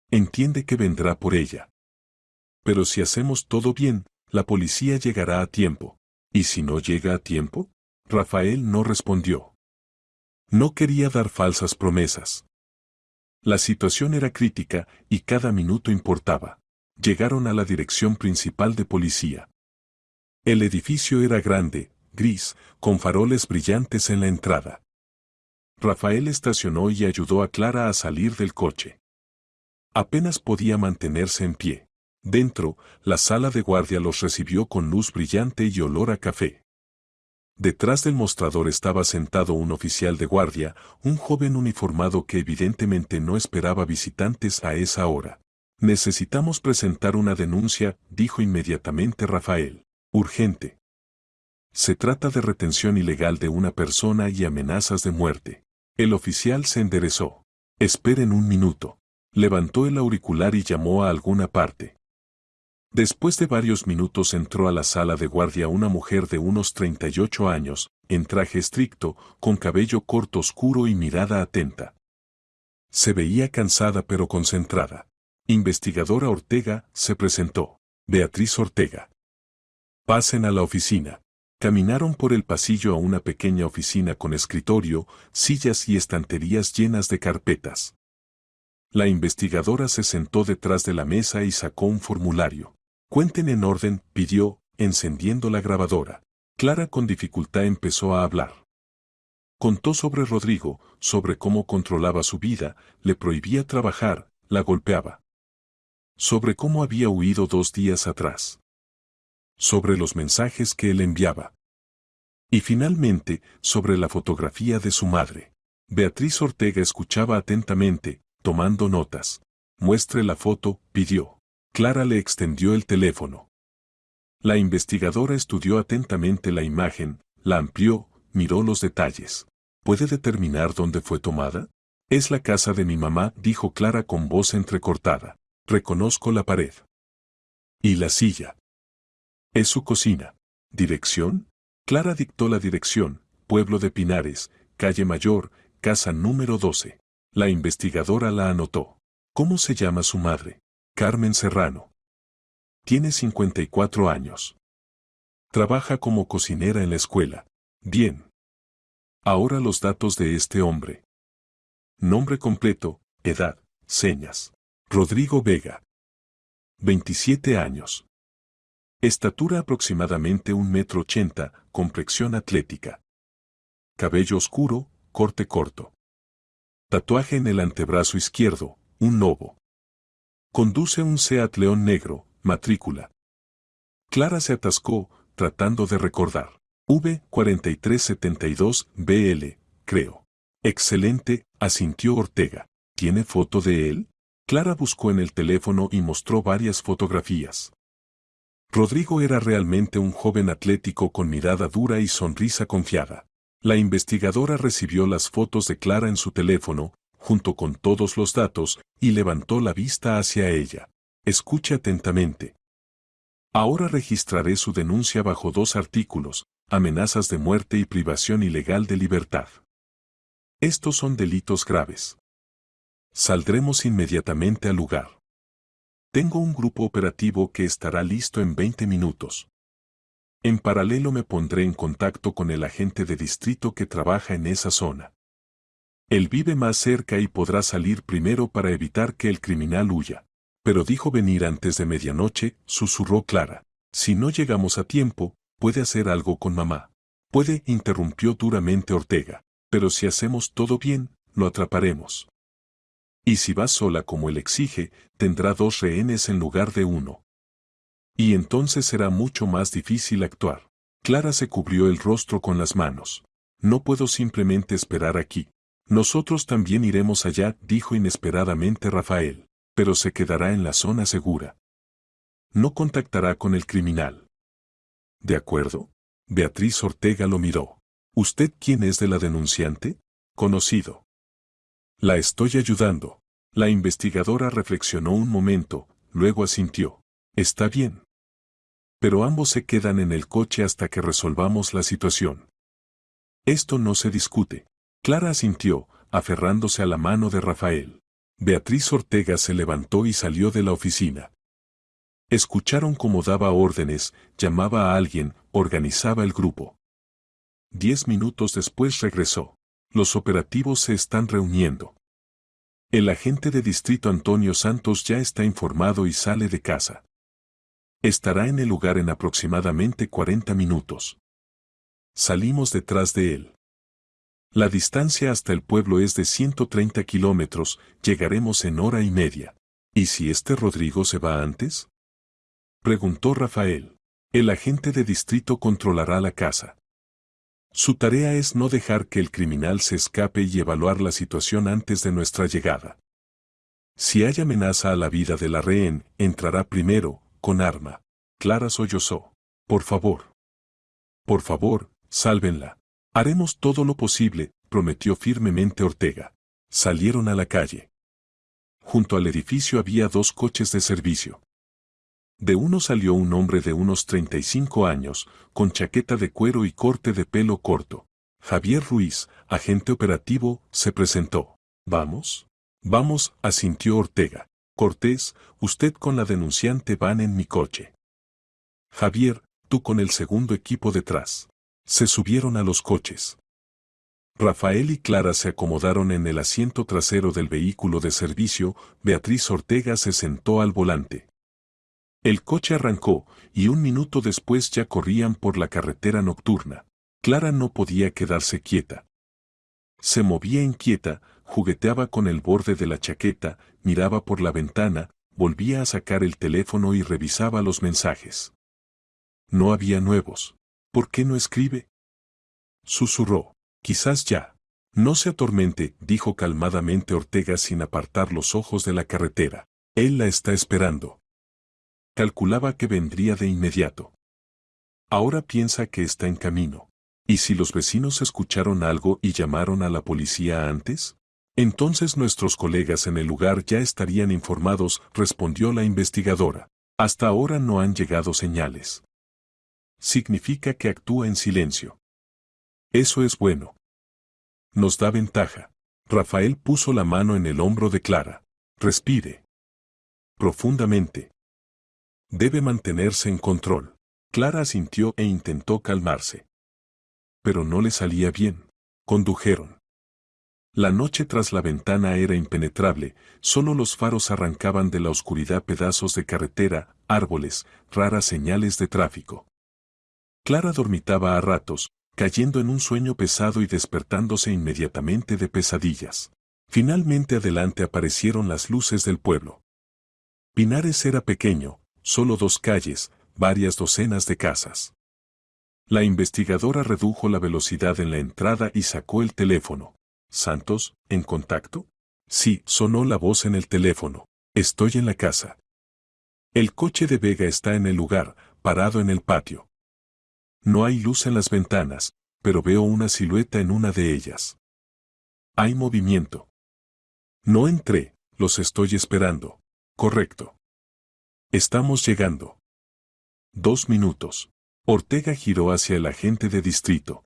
Entiende que vendrá por ella. Pero si hacemos todo bien, la policía llegará a tiempo. ¿Y si no llega a tiempo? Rafael no respondió. No quería dar falsas promesas. La situación era crítica y cada minuto importaba. Llegaron a la dirección principal de policía. El edificio era grande, gris, con faroles brillantes en la entrada. Rafael estacionó y ayudó a Clara a salir del coche. Apenas podía mantenerse en pie. Dentro, la sala de guardia los recibió con luz brillante y olor a café. Detrás del mostrador estaba sentado un oficial de guardia, un joven uniformado que evidentemente no esperaba visitantes a esa hora. Necesitamos presentar una denuncia, dijo inmediatamente Rafael. Urgente. Se trata de retención ilegal de una persona y amenazas de muerte. El oficial se enderezó. Esperen un minuto. Levantó el auricular y llamó a alguna parte. Después de varios minutos entró a la sala de guardia una mujer de unos 38 años, en traje estricto, con cabello corto oscuro y mirada atenta. Se veía cansada pero concentrada. Investigadora Ortega se presentó. Beatriz Ortega. Pasen a la oficina. Caminaron por el pasillo a una pequeña oficina con escritorio, sillas y estanterías llenas de carpetas. La investigadora se sentó detrás de la mesa y sacó un formulario. Cuenten en orden, pidió, encendiendo la grabadora. Clara con dificultad empezó a hablar. Contó sobre Rodrigo, sobre cómo controlaba su vida, le prohibía trabajar, la golpeaba. Sobre cómo había huido 2 días atrás. Sobre los mensajes que él enviaba. Y finalmente, sobre la fotografía de su madre. Beatriz Ortega escuchaba atentamente, tomando notas. Muestre la foto, pidió. Clara le extendió el teléfono. La investigadora estudió atentamente la imagen, la amplió, miró los detalles. ¿Puede determinar dónde fue tomada? Es la casa de mi mamá, dijo Clara con voz entrecortada. Reconozco la pared. ¿Y la silla? Es su cocina. ¿Dirección? Clara dictó la dirección, Pueblo de Pinares, Calle Mayor, casa número 12. La investigadora la anotó. ¿Cómo se llama su madre? Carmen Serrano. Tiene 54 años. Trabaja como cocinera en la escuela. Bien. Ahora los datos de este hombre. Nombre completo, edad, señas. Rodrigo Vega. 27 años. Estatura aproximadamente 1,80 m, complexión atlética. Cabello oscuro, corte corto. Tatuaje en el antebrazo izquierdo, un lobo. Conduce un Seat León negro, matrícula. Clara se atascó, tratando de recordar. V4372 BL, creo. Excelente, asintió Ortega. ¿Tiene foto de él? Clara buscó en el teléfono y mostró varias fotografías. Rodrigo era realmente un joven atlético con mirada dura y sonrisa confiada. La investigadora recibió las fotos de Clara en su teléfono, junto con todos los datos, y levantó la vista hacia ella. Escuche atentamente. Ahora registraré su denuncia bajo 2 artículos, amenazas de muerte y privación ilegal de libertad. Estos son delitos graves. Saldremos inmediatamente al lugar. Tengo un grupo operativo que estará listo en 20 minutos. En paralelo me pondré en contacto con el agente de distrito que trabaja en esa zona. Él vive más cerca y podrá salir primero para evitar que el criminal huya. Pero dijo venir antes de medianoche, susurró Clara. Si no llegamos a tiempo, puede hacer algo con mamá. Puede, interrumpió duramente Ortega. Pero si hacemos todo bien, lo atraparemos. Y si va sola como él exige, tendrá 2 rehenes en lugar de 1. Y entonces será mucho más difícil actuar. Clara se cubrió el rostro con las manos. No puedo simplemente esperar aquí. Nosotros también iremos allá, dijo inesperadamente Rafael, pero se quedará en la zona segura. No contactará con el criminal. ¿De acuerdo? Beatriz Ortega lo miró. ¿Usted quién es de la denunciante? Conocido. La estoy ayudando. La investigadora reflexionó un momento, luego asintió. Está bien. Pero ambos se quedan en el coche hasta que resolvamos la situación. Esto no se discute. Clara asintió, aferrándose a la mano de Rafael. Beatriz Ortega se levantó y salió de la oficina. Escucharon cómo daba órdenes, llamaba a alguien, organizaba el grupo. 10 minutos después regresó. Los operativos se están reuniendo. El agente de distrito Antonio Santos ya está informado y sale de casa. Estará en el lugar en aproximadamente 40 minutos. Salimos detrás de él. La distancia hasta el pueblo es de 130 kilómetros, llegaremos en hora y media. ¿Y si este Rodrigo se va antes? Preguntó Rafael. El agente de distrito controlará la casa. Su tarea es no dejar que el criminal se escape y evaluar la situación antes de nuestra llegada. Si hay amenaza a la vida de la rehén, entrará primero, con arma. Clara sollozó. Por favor. Por favor, sálvenla. Haremos todo lo posible, prometió firmemente Ortega. Salieron a la calle. Junto al edificio había 2 coches de servicio. De uno salió un hombre de unos 35 años, con chaqueta de cuero y corte de pelo corto. Javier Ruiz, agente operativo, se presentó. ¿Vamos? Vamos, asintió Ortega. Cortés, usted con la denunciante van en mi coche. Javier, tú con el segundo equipo detrás. Se subieron a los coches. Rafael y Clara se acomodaron en el asiento trasero del vehículo de servicio, Beatriz Ortega se sentó al volante. El coche arrancó, y 1 minuto después ya corrían por la carretera nocturna. Clara no podía quedarse quieta. Se movía inquieta, jugueteaba con el borde de la chaqueta, miraba por la ventana, volvía a sacar el teléfono y revisaba los mensajes. No había nuevos. ¿Por qué no escribe? Susurró. Quizás ya. No se atormente, dijo calmadamente Ortega sin apartar los ojos de la carretera. Él la está esperando. Calculaba que vendría de inmediato. Ahora piensa que está en camino. ¿Y si los vecinos escucharon algo y llamaron a la policía antes? Entonces nuestros colegas en el lugar ya estarían informados, respondió la investigadora. Hasta ahora no han llegado señales. Significa que actúa en silencio. Eso es bueno. Nos da ventaja. Rafael puso la mano en el hombro de Clara. Respire. Profundamente. Debe mantenerse en control. Clara asintió e intentó calmarse. Pero no le salía bien. Condujeron. La noche tras la ventana era impenetrable, solo los faros arrancaban de la oscuridad pedazos de carretera, árboles, raras señales de tráfico. Clara dormitaba a ratos, cayendo en un sueño pesado y despertándose inmediatamente de pesadillas. Finalmente adelante aparecieron las luces del pueblo. Pinares era pequeño, solo 2 calles, varias docenas de casas. La investigadora redujo la velocidad en la entrada y sacó el teléfono. ¿Santos, en contacto? Sí, sonó la voz en el teléfono. Estoy en la casa. El coche de Vega está en el lugar, parado en el patio. No hay luz en las ventanas, pero veo una silueta en una de ellas. Hay movimiento. No entré, los estoy esperando. Correcto. Estamos llegando. 2 minutos. Ortega giró hacia el agente de distrito.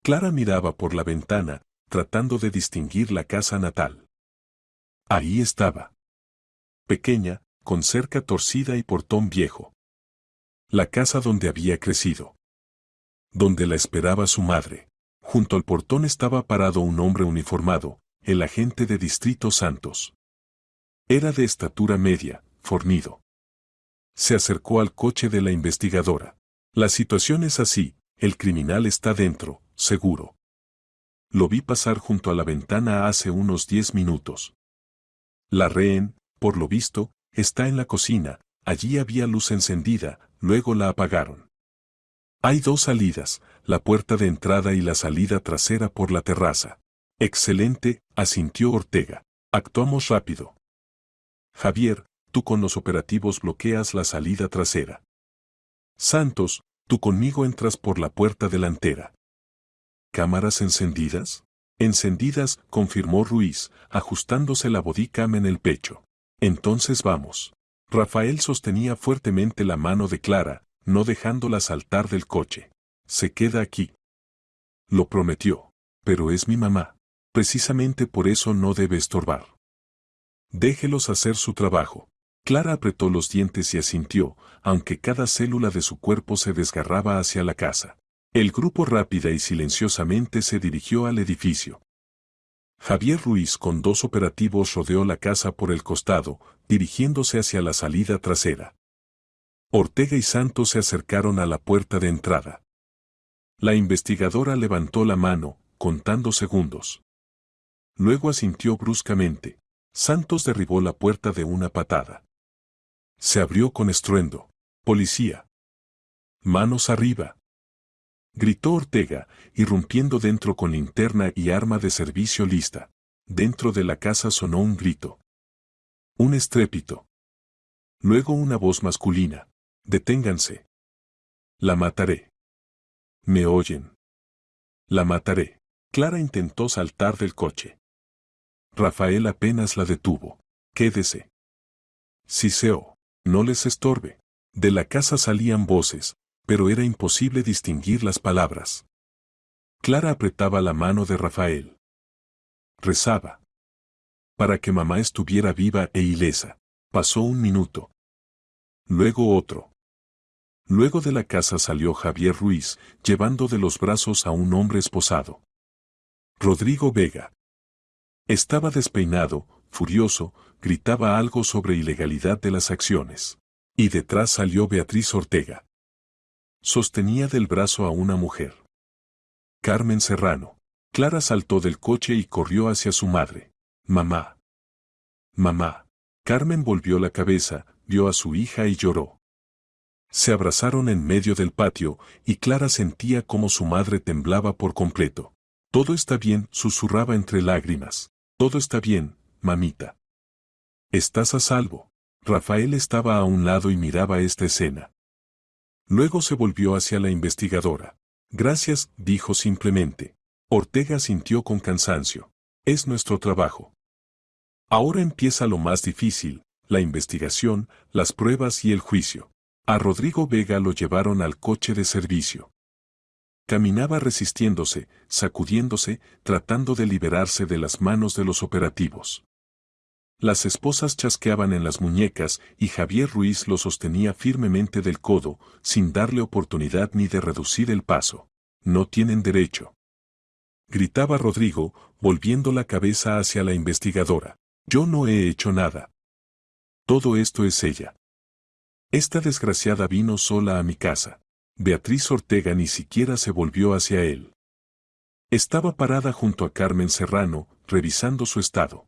Clara miraba por la ventana, tratando de distinguir la casa natal. Ahí estaba. Pequeña, con cerca torcida y portón viejo. La casa donde había crecido. Donde la esperaba su madre. Junto al portón estaba parado un hombre uniformado, el agente de distrito Santos. Era de estatura media, fornido. Se acercó al coche de la investigadora. La situación es así, el criminal está dentro, seguro. Lo vi pasar junto a la ventana hace unos 10 minutos. La rehén, por lo visto, está en la cocina, allí había luz encendida, luego la apagaron. Hay 2 salidas, la puerta de entrada y la salida trasera por la terraza. Excelente, asintió Ortega. Actuamos rápido. Javier, tú con los operativos bloqueas la salida trasera. Santos, tú conmigo entras por la puerta delantera. ¿Cámaras encendidas? Encendidas, confirmó Ruiz, ajustándose la bodycam en el pecho. Entonces vamos. Rafael sostenía fuertemente la mano de Clara, no dejándola saltar del coche. Se queda aquí. Lo prometió. Pero es mi mamá. Precisamente por eso no debe estorbar. Déjelos hacer su trabajo. Clara apretó los dientes y asintió, aunque cada célula de su cuerpo se desgarraba hacia la casa. El grupo rápida y silenciosamente se dirigió al edificio. Javier Ruiz con 2 operativos rodeó la casa por el costado, dirigiéndose hacia la salida trasera. Ortega y Santos se acercaron a la puerta de entrada. La investigadora levantó la mano, contando segundos. Luego asintió bruscamente. Santos derribó la puerta de una patada. Se abrió con estruendo. ¡Policía! ¡Manos arriba! Gritó Ortega, irrumpiendo dentro con linterna y arma de servicio lista. Dentro de la casa sonó un grito. Un estrépito. Luego una voz masculina. ¡Deténganse! La mataré. ¿Me oyen? La mataré. Clara intentó saltar del coche. Rafael apenas la detuvo. Quédese. Siseo. No les estorbe. De la casa salían voces, pero era imposible distinguir las palabras. Clara apretaba la mano de Rafael. Rezaba. Para que mamá estuviera viva e ilesa. Pasó un minuto. Luego otro. Luego de la casa salió Javier Ruiz, llevando de los brazos a un hombre esposado. Rodrigo Vega. Estaba despeinado, furioso, gritaba algo sobre ilegalidad de las acciones. Y detrás salió Beatriz Ortega. Sostenía del brazo a una mujer. Carmen Serrano. Clara saltó del coche y corrió hacia su madre. Mamá. Mamá. Carmen volvió la cabeza, vio a su hija y lloró. Se abrazaron en medio del patio, y Clara sentía cómo su madre temblaba por completo. Todo está bien, susurraba entre lágrimas. Todo está bien, mamita. Estás a salvo. Rafael estaba a un lado y miraba esta escena. Luego se volvió hacia la investigadora. Gracias, dijo simplemente. Ortega sintió con cansancio. Es nuestro trabajo. Ahora empieza lo más difícil, la investigación, las pruebas y el juicio. A Rodrigo Vega lo llevaron al coche de servicio. Caminaba resistiéndose, sacudiéndose, tratando de liberarse de las manos de los operativos. Las esposas chasqueaban en las muñecas y Javier Ruiz lo sostenía firmemente del codo, sin darle oportunidad ni de reducir el paso. No tienen derecho. gritaba Rodrigo, volviendo la cabeza hacia la investigadora. Yo no he hecho nada. Todo esto es ella. Esta desgraciada vino sola a mi casa. Beatriz Ortega ni siquiera se volvió hacia él. Estaba parada junto a Carmen Serrano, revisando su estado.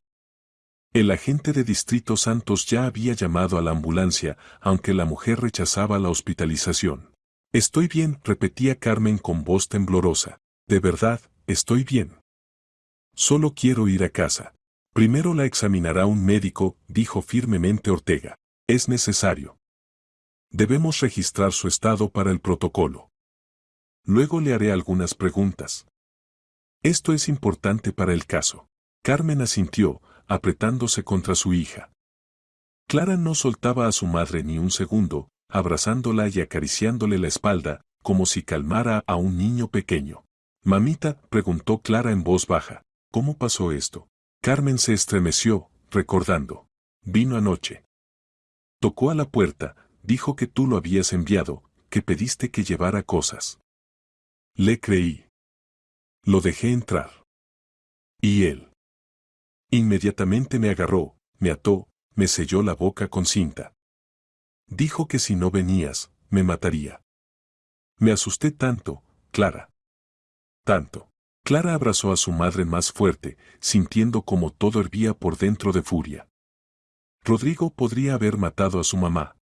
El agente de Distrito Santos ya había llamado a la ambulancia, aunque la mujer rechazaba la hospitalización. Estoy bien, repetía Carmen con voz temblorosa. De verdad, estoy bien. Solo quiero ir a casa. Primero la examinará un médico, dijo firmemente Ortega. Es necesario. Debemos registrar su estado para el protocolo. Luego le haré algunas preguntas. Esto es importante para el caso. Carmen asintió, apretándose contra su hija. Clara no soltaba a su madre ni un segundo, abrazándola y acariciándole la espalda, como si calmara a un niño pequeño. Mamita, preguntó Clara en voz baja, ¿cómo pasó esto? Carmen se estremeció, recordando. Vino anoche. Tocó a la puerta, dijo que tú lo habías enviado, que pediste que llevara cosas. Le creí. Lo dejé entrar. Y él. Inmediatamente me agarró, me ató, me selló la boca con cinta. Dijo que si no venías, me mataría. Me asusté tanto, Clara. Tanto. Clara abrazó a su madre más fuerte, sintiendo como todo hervía por dentro de furia. Rodrigo podría haber matado a su mamá.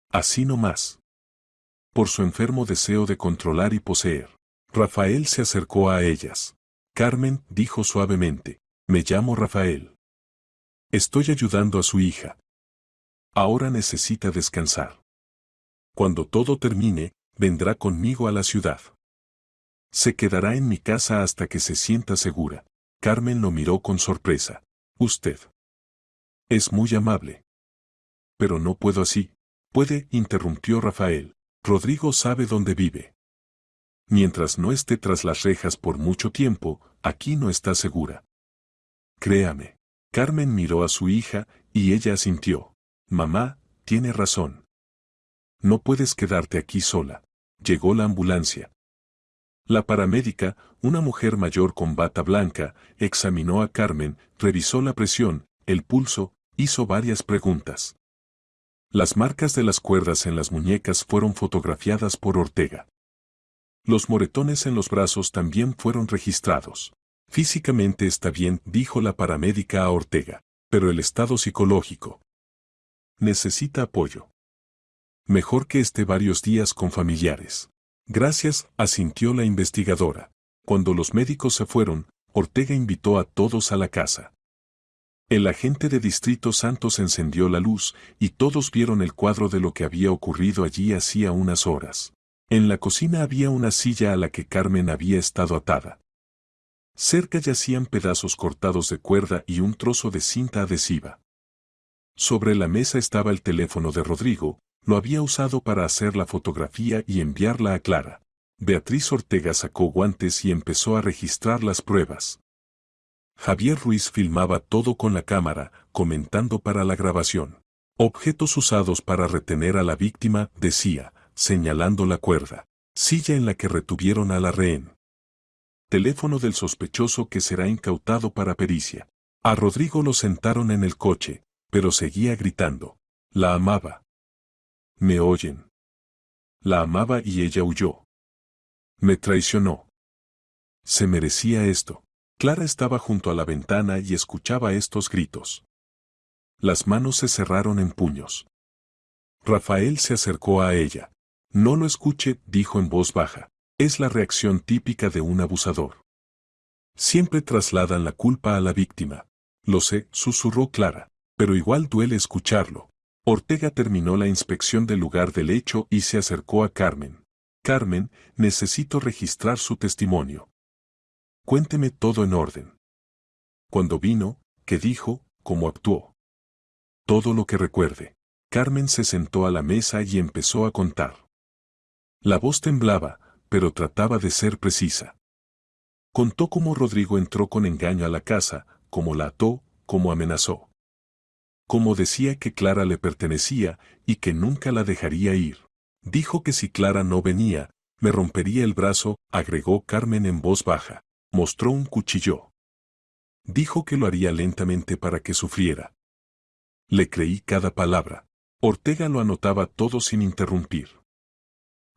Así no más. Por su enfermo deseo de controlar y poseer. Rafael se acercó a ellas. Carmen, dijo suavemente, me llamo Rafael. Estoy ayudando a su hija. Ahora necesita descansar. Cuando todo termine, vendrá conmigo a la ciudad. Se quedará en mi casa hasta que se sienta segura. Carmen lo miró con sorpresa. Usted. Es muy amable. Pero no puedo así. Puede, interrumpió Rafael. Rodrigo sabe dónde vive. Mientras no esté tras las rejas por mucho tiempo, aquí no está segura. Créame. Carmen miró a su hija, y ella asintió. Mamá, tiene razón. No puedes quedarte aquí sola. Llegó la ambulancia. La paramédica, una mujer mayor con bata blanca, examinó a Carmen, revisó la presión, el pulso, hizo varias preguntas. Las marcas de las cuerdas en las muñecas fueron fotografiadas por Ortega. Los moretones en los brazos también fueron registrados. Físicamente está bien, dijo la paramédica a Ortega, pero el estado psicológico. Necesita apoyo. Mejor que esté varios días con familiares. Gracias, asintió la investigadora. Cuando los médicos se fueron, Ortega invitó a todos a la casa. El agente de Distrito Santos encendió la luz, y todos vieron el cuadro de lo que había ocurrido allí hacía unas horas. En la cocina había una silla a la que Carmen había estado atada. Cerca yacían pedazos cortados de cuerda y un trozo de cinta adhesiva. Sobre la mesa estaba el teléfono de Rodrigo, lo había usado para hacer la fotografía y enviarla a Clara. Beatriz Ortega sacó guantes y empezó a registrar las pruebas. Javier Ruiz filmaba todo con la cámara, comentando para la grabación. Objetos usados para retener a la víctima, decía, señalando la cuerda. Silla en la que retuvieron a la rehén. Teléfono del sospechoso que será incautado para pericia. A Rodrigo lo sentaron en el coche, pero seguía gritando. La amaba. ¿Me oyen? La amaba y ella huyó. Me traicionó. Se merecía esto. Clara estaba junto a la ventana y escuchaba estos gritos. Las manos se cerraron en puños. Rafael se acercó a ella. No lo escuche, dijo en voz baja. Es la reacción típica de un abusador. Siempre trasladan la culpa a la víctima. Lo sé, susurró Clara, pero igual duele escucharlo. Ortega terminó la inspección del lugar del hecho y se acercó a Carmen. Carmen, necesito registrar su testimonio. Cuénteme todo en orden. Cuando vino, qué dijo, cómo actuó. Todo lo que recuerde. Carmen se sentó a la mesa y empezó a contar. La voz temblaba, pero trataba de ser precisa. Contó cómo Rodrigo entró con engaño a la casa, cómo la ató, cómo amenazó. Cómo decía que Clara le pertenecía y que nunca la dejaría ir. Dijo que si Clara no venía, me rompería el brazo, agregó Carmen en voz baja. Mostró un cuchillo. Dijo que lo haría lentamente para que sufriera. Le creí cada palabra. Ortega lo anotaba todo sin interrumpir.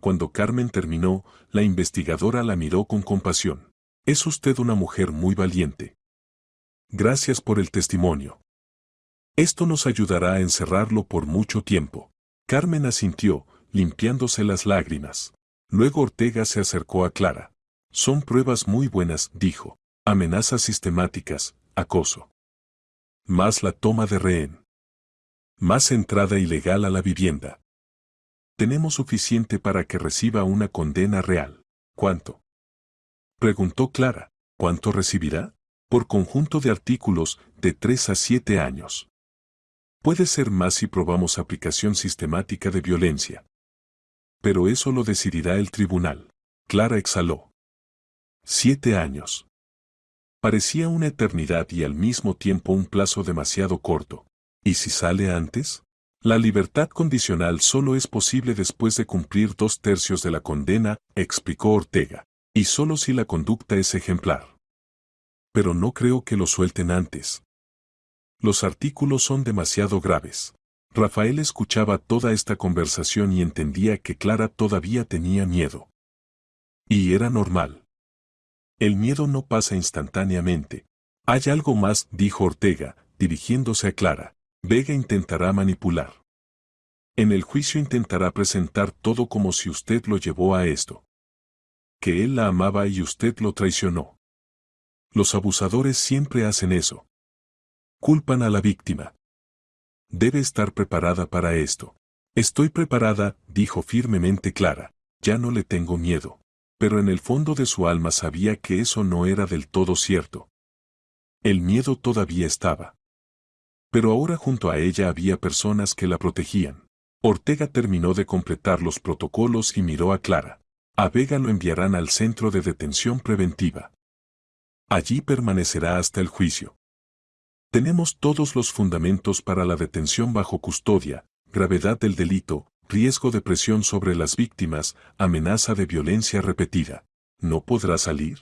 Cuando Carmen terminó, la investigadora la miró con compasión. Es usted una mujer muy valiente. Gracias por el testimonio. Esto nos ayudará a encerrarlo por mucho tiempo. Carmen asintió, limpiándose las lágrimas. Luego Ortega se acercó a Clara. Son pruebas muy buenas, dijo. Amenazas sistemáticas, acoso. Más la toma de rehén. Más entrada ilegal a la vivienda. Tenemos suficiente para que reciba una condena real. ¿Cuánto? Preguntó Clara. ¿Cuánto recibirá? Por conjunto de artículos, de 3 a 7 años. Puede ser más si probamos aplicación sistemática de violencia. Pero eso lo decidirá el tribunal. Clara exhaló. 7 años. Parecía una eternidad y al mismo tiempo un plazo demasiado corto. ¿Y si sale antes? La libertad condicional solo es posible después de cumplir 2/3 de la condena, explicó Ortega. Y solo si la conducta es ejemplar. Pero no creo que lo suelten antes. Los artículos son demasiado graves. Rafael escuchaba toda esta conversación y entendía que Clara todavía tenía miedo. Y era normal. El miedo no pasa instantáneamente. Hay algo más, dijo Ortega, dirigiéndose a Clara. Vega intentará manipular. En el juicio intentará presentar todo como si usted lo llevó a esto. Que él la amaba y usted lo traicionó. Los abusadores siempre hacen eso. Culpan a la víctima. Debe estar preparada para esto. Estoy preparada, dijo firmemente Clara. Ya no le tengo miedo. Pero en el fondo de su alma sabía que eso no era del todo cierto. El miedo todavía estaba. Pero ahora junto a ella había personas que la protegían. Ortega terminó de completar los protocolos y miró a Clara. A Vega lo enviarán al centro de detención preventiva. Allí permanecerá hasta el juicio. Tenemos todos los fundamentos para la detención bajo custodia, gravedad del delito, riesgo de presión sobre las víctimas, amenaza de violencia repetida. ¿No podrá salir?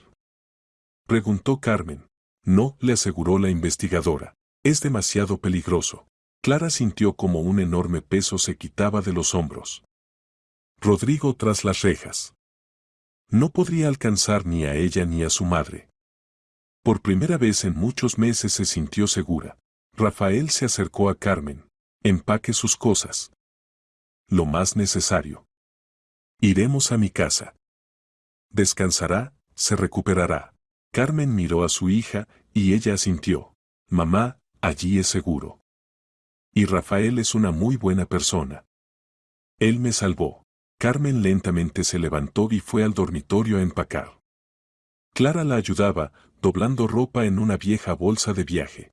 Preguntó Carmen. No, le aseguró la investigadora. Es demasiado peligroso. Clara sintió como un enorme peso se quitaba de los hombros. Rodrigo tras las rejas. No podría alcanzar ni a ella ni a su madre. Por primera vez en muchos meses se sintió segura. Rafael se acercó a Carmen. Empaque sus cosas. Lo más necesario. Iremos a mi casa. Descansará, se recuperará. Carmen miró a su hija, y ella asintió. Mamá, allí es seguro. Y Rafael es una muy buena persona. Él me salvó. Carmen lentamente se levantó y fue al dormitorio a empacar. Clara la ayudaba, doblando ropa en una vieja bolsa de viaje.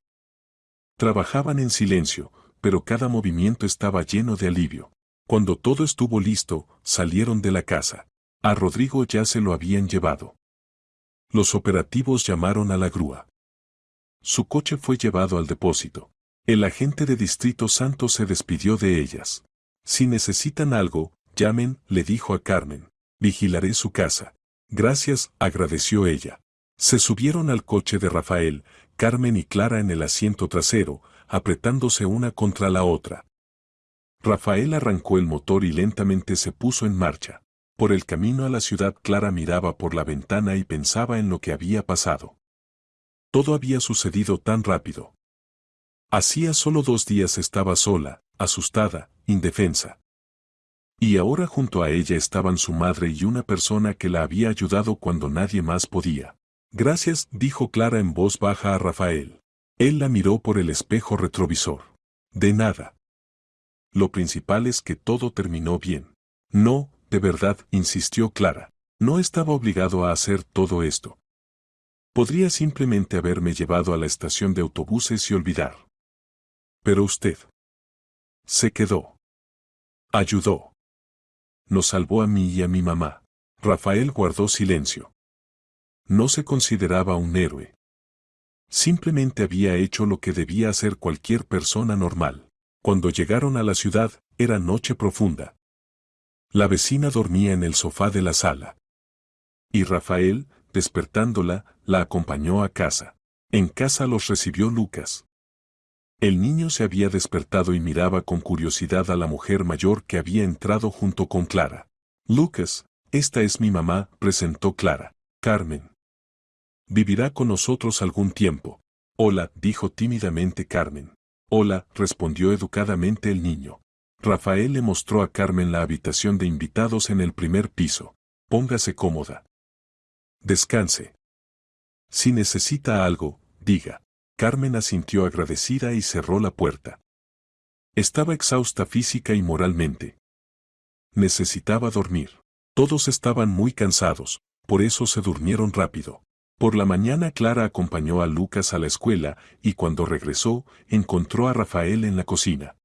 Trabajaban en silencio, pero cada movimiento estaba lleno de alivio. Cuando todo estuvo listo, salieron de la casa. A Rodrigo ya se lo habían llevado. Los operativos llamaron a la grúa. Su coche fue llevado al depósito. El agente de Distrito Santo se despidió de ellas. Si necesitan algo, llamen, le dijo a Carmen. Vigilaré su casa. Gracias, agradeció ella. Se subieron al coche de Rafael, Carmen y Clara en el asiento trasero, apretándose una contra la otra. Rafael arrancó el motor y lentamente se puso en marcha. Por el camino a la ciudad Clara miraba por la ventana y pensaba en lo que había pasado. Todo había sucedido tan rápido. Hacía solo 2 días estaba sola, asustada, indefensa. Y ahora junto a ella estaban su madre y una persona que la había ayudado cuando nadie más podía. Gracias, dijo Clara en voz baja a Rafael. Él la miró por el espejo retrovisor. De nada. Lo principal es que todo terminó bien. No, de verdad, insistió Clara. No estaba obligado a hacer todo esto. Podría simplemente haberme llevado a la estación de autobuses y olvidar. Pero usted se quedó. Ayudó. Nos salvó a mí y a mi mamá. Rafael guardó silencio. No se consideraba un héroe. Simplemente había hecho lo que debía hacer cualquier persona normal. Cuando llegaron a la ciudad, era noche profunda. La vecina dormía en el sofá de la sala. Y Rafael, despertándola, la acompañó a casa. En casa los recibió Lucas. El niño se había despertado y miraba con curiosidad a la mujer mayor que había entrado junto con Clara. Lucas, esta es mi mamá, presentó Clara. Carmen. Vivirá con nosotros algún tiempo. Hola, dijo tímidamente Carmen. Hola, respondió educadamente el niño. Rafael le mostró a Carmen la habitación de invitados en el primer piso. Póngase cómoda. Descanse. Si necesita algo, diga. Carmen asintió agradecida y cerró la puerta. Estaba exhausta física y moralmente. Necesitaba dormir. Todos estaban muy cansados, por eso se durmieron rápido. Por la mañana Clara acompañó a Lucas a la escuela y cuando regresó, encontró a Rafael en la cocina.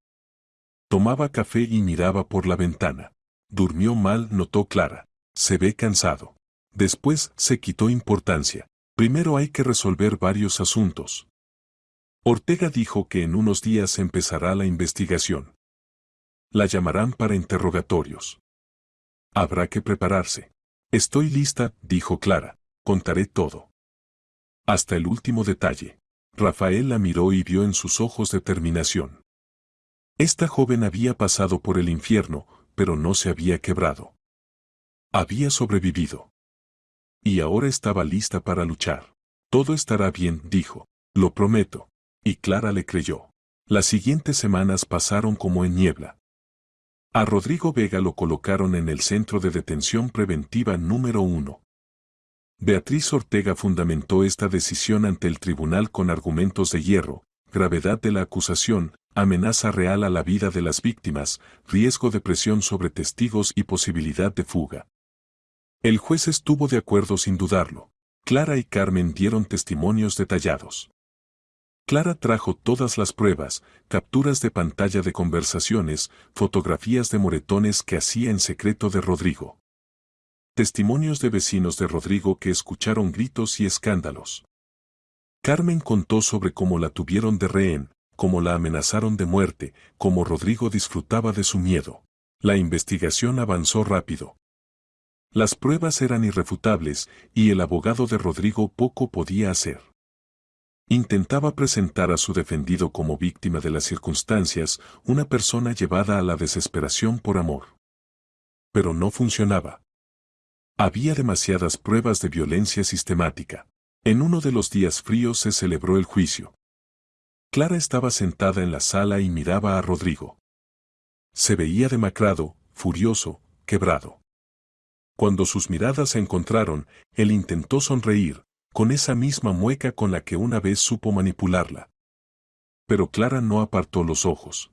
Tomaba café y miraba por la ventana. Durmió mal, notó Clara. Se ve cansado. Después se quitó importancia. Primero hay que resolver varios asuntos. Ortega dijo que en unos días empezará la investigación. La llamarán para interrogatorios. Habrá que prepararse. Estoy lista, dijo Clara. Contaré todo. Hasta el último detalle. Rafael la miró y vio en sus ojos determinación. Esta joven había pasado por el infierno, pero no se había quebrado. Había sobrevivido. Y ahora estaba lista para luchar. Todo estará bien, dijo. Lo prometo. Y Clara le creyó. Las siguientes semanas pasaron como en niebla. A Rodrigo Vega lo colocaron en el Centro de Detención Preventiva número 1. Beatriz Ortega fundamentó esta decisión ante el tribunal con argumentos de hierro, gravedad de la acusación, amenaza real a la vida de las víctimas, riesgo de presión sobre testigos y posibilidad de fuga. El juez estuvo de acuerdo sin dudarlo. Clara y Carmen dieron testimonios detallados. Clara trajo todas las pruebas, capturas de pantalla de conversaciones, fotografías de moretones que hacía en secreto de Rodrigo. Testimonios de vecinos de Rodrigo que escucharon gritos y escándalos. Carmen contó sobre cómo la tuvieron de rehén, cómo la amenazaron de muerte, cómo Rodrigo disfrutaba de su miedo. La investigación avanzó rápido. Las pruebas eran irrefutables y el abogado de Rodrigo poco podía hacer. Intentaba presentar a su defendido como víctima de las circunstancias, una persona llevada a la desesperación por amor. Pero no funcionaba. Había demasiadas pruebas de violencia sistemática. En uno de los días fríos se celebró el juicio. Clara estaba sentada en la sala y miraba a Rodrigo. Se veía demacrado, furioso, quebrado. Cuando sus miradas se encontraron, él intentó sonreír, con esa misma mueca con la que una vez supo manipularla. Pero Clara no apartó los ojos.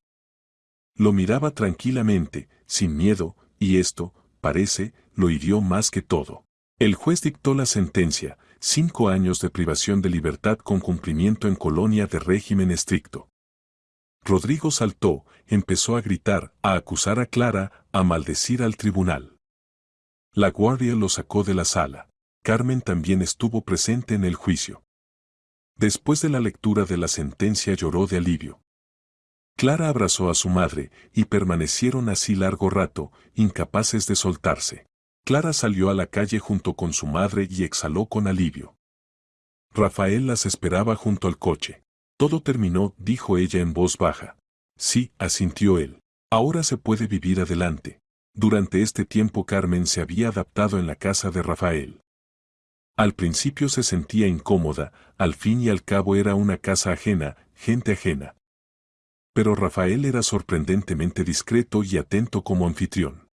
Lo miraba tranquilamente, sin miedo, y esto, parece, lo hirió más que todo. El juez dictó la sentencia, 5 años de privación de libertad con cumplimiento en colonia de régimen estricto. Rodrigo saltó, empezó a gritar, a acusar a Clara, a maldecir al tribunal. La guardia lo sacó de la sala. Carmen también estuvo presente en el juicio. Después de la lectura de la sentencia lloró de alivio. Clara abrazó a su madre, y permanecieron así largo rato, incapaces de soltarse. Clara salió a la calle junto con su madre y exhaló con alivio. Rafael las esperaba junto al coche. Todo terminó, dijo ella en voz baja. Sí, asintió él. Ahora se puede vivir adelante. Durante este tiempo Carmen se había adaptado en la casa de Rafael. Al principio se sentía incómoda, al fin y al cabo era una casa ajena, gente ajena. Pero Rafael era sorprendentemente discreto y atento como anfitrión.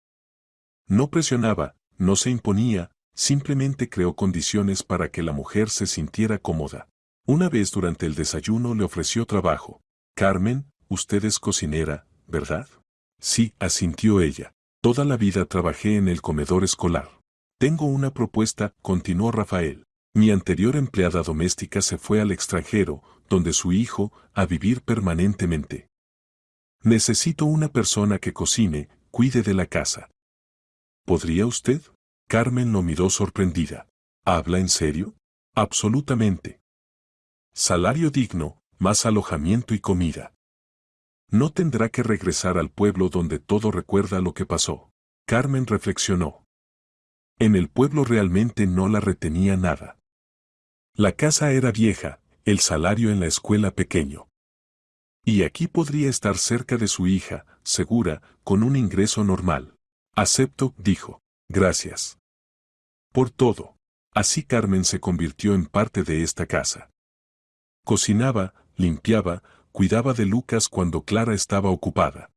No presionaba, no se imponía, simplemente creó condiciones para que la mujer se sintiera cómoda. Una vez durante el desayuno le ofreció trabajo. Carmen, usted es cocinera, ¿verdad? Sí, asintió ella. Toda la vida trabajé en el comedor escolar. Tengo una propuesta, continuó Rafael. Mi anterior empleada doméstica se fue al extranjero, donde su hijo, a vivir permanentemente. Necesito una persona que cocine, cuide de la casa. ¿Podría usted? Carmen lo miró sorprendida. ¿Habla en serio? Absolutamente. Salario digno, más alojamiento y comida. No tendrá que regresar al pueblo donde todo recuerda lo que pasó. Carmen reflexionó. En el pueblo realmente no la retenía nada. La casa era vieja, el salario en la escuela pequeño. Y aquí podría estar cerca de su hija, segura, con un ingreso normal. Acepto, dijo. Gracias. Por todo. Así Carmen se convirtió en parte de esta casa. Cocinaba, limpiaba, cuidaba de Lucas cuando Clara estaba ocupada.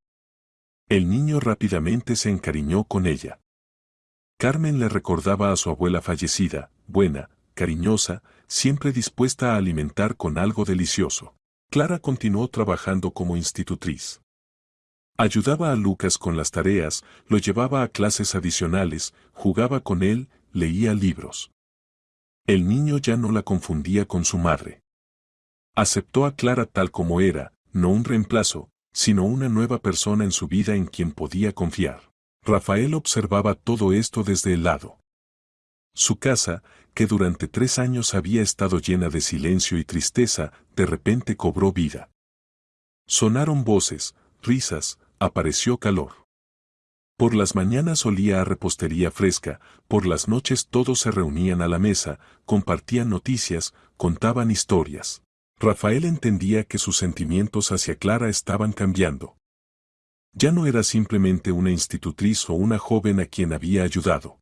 El niño rápidamente se encariñó con ella. Carmen le recordaba a su abuela fallecida, buena, cariñosa, siempre dispuesta a alimentar con algo delicioso. Clara continuó trabajando como institutriz. Ayudaba a Lucas con las tareas, lo llevaba a clases adicionales, jugaba con él, leía libros. El niño ya no la confundía con su madre. Aceptó a Clara tal como era, no un reemplazo, sino una nueva persona en su vida en quien podía confiar. Rafael observaba todo esto desde el lado. Su casa, que durante 3 años había estado llena de silencio y tristeza, de repente cobró vida. Sonaron voces, risas, apareció calor. Por las mañanas olía a repostería fresca, por las noches todos se reunían a la mesa, compartían noticias, contaban historias. Rafael entendía que sus sentimientos hacia Clara estaban cambiando. Ya no era simplemente una institutriz o una joven a quien había ayudado.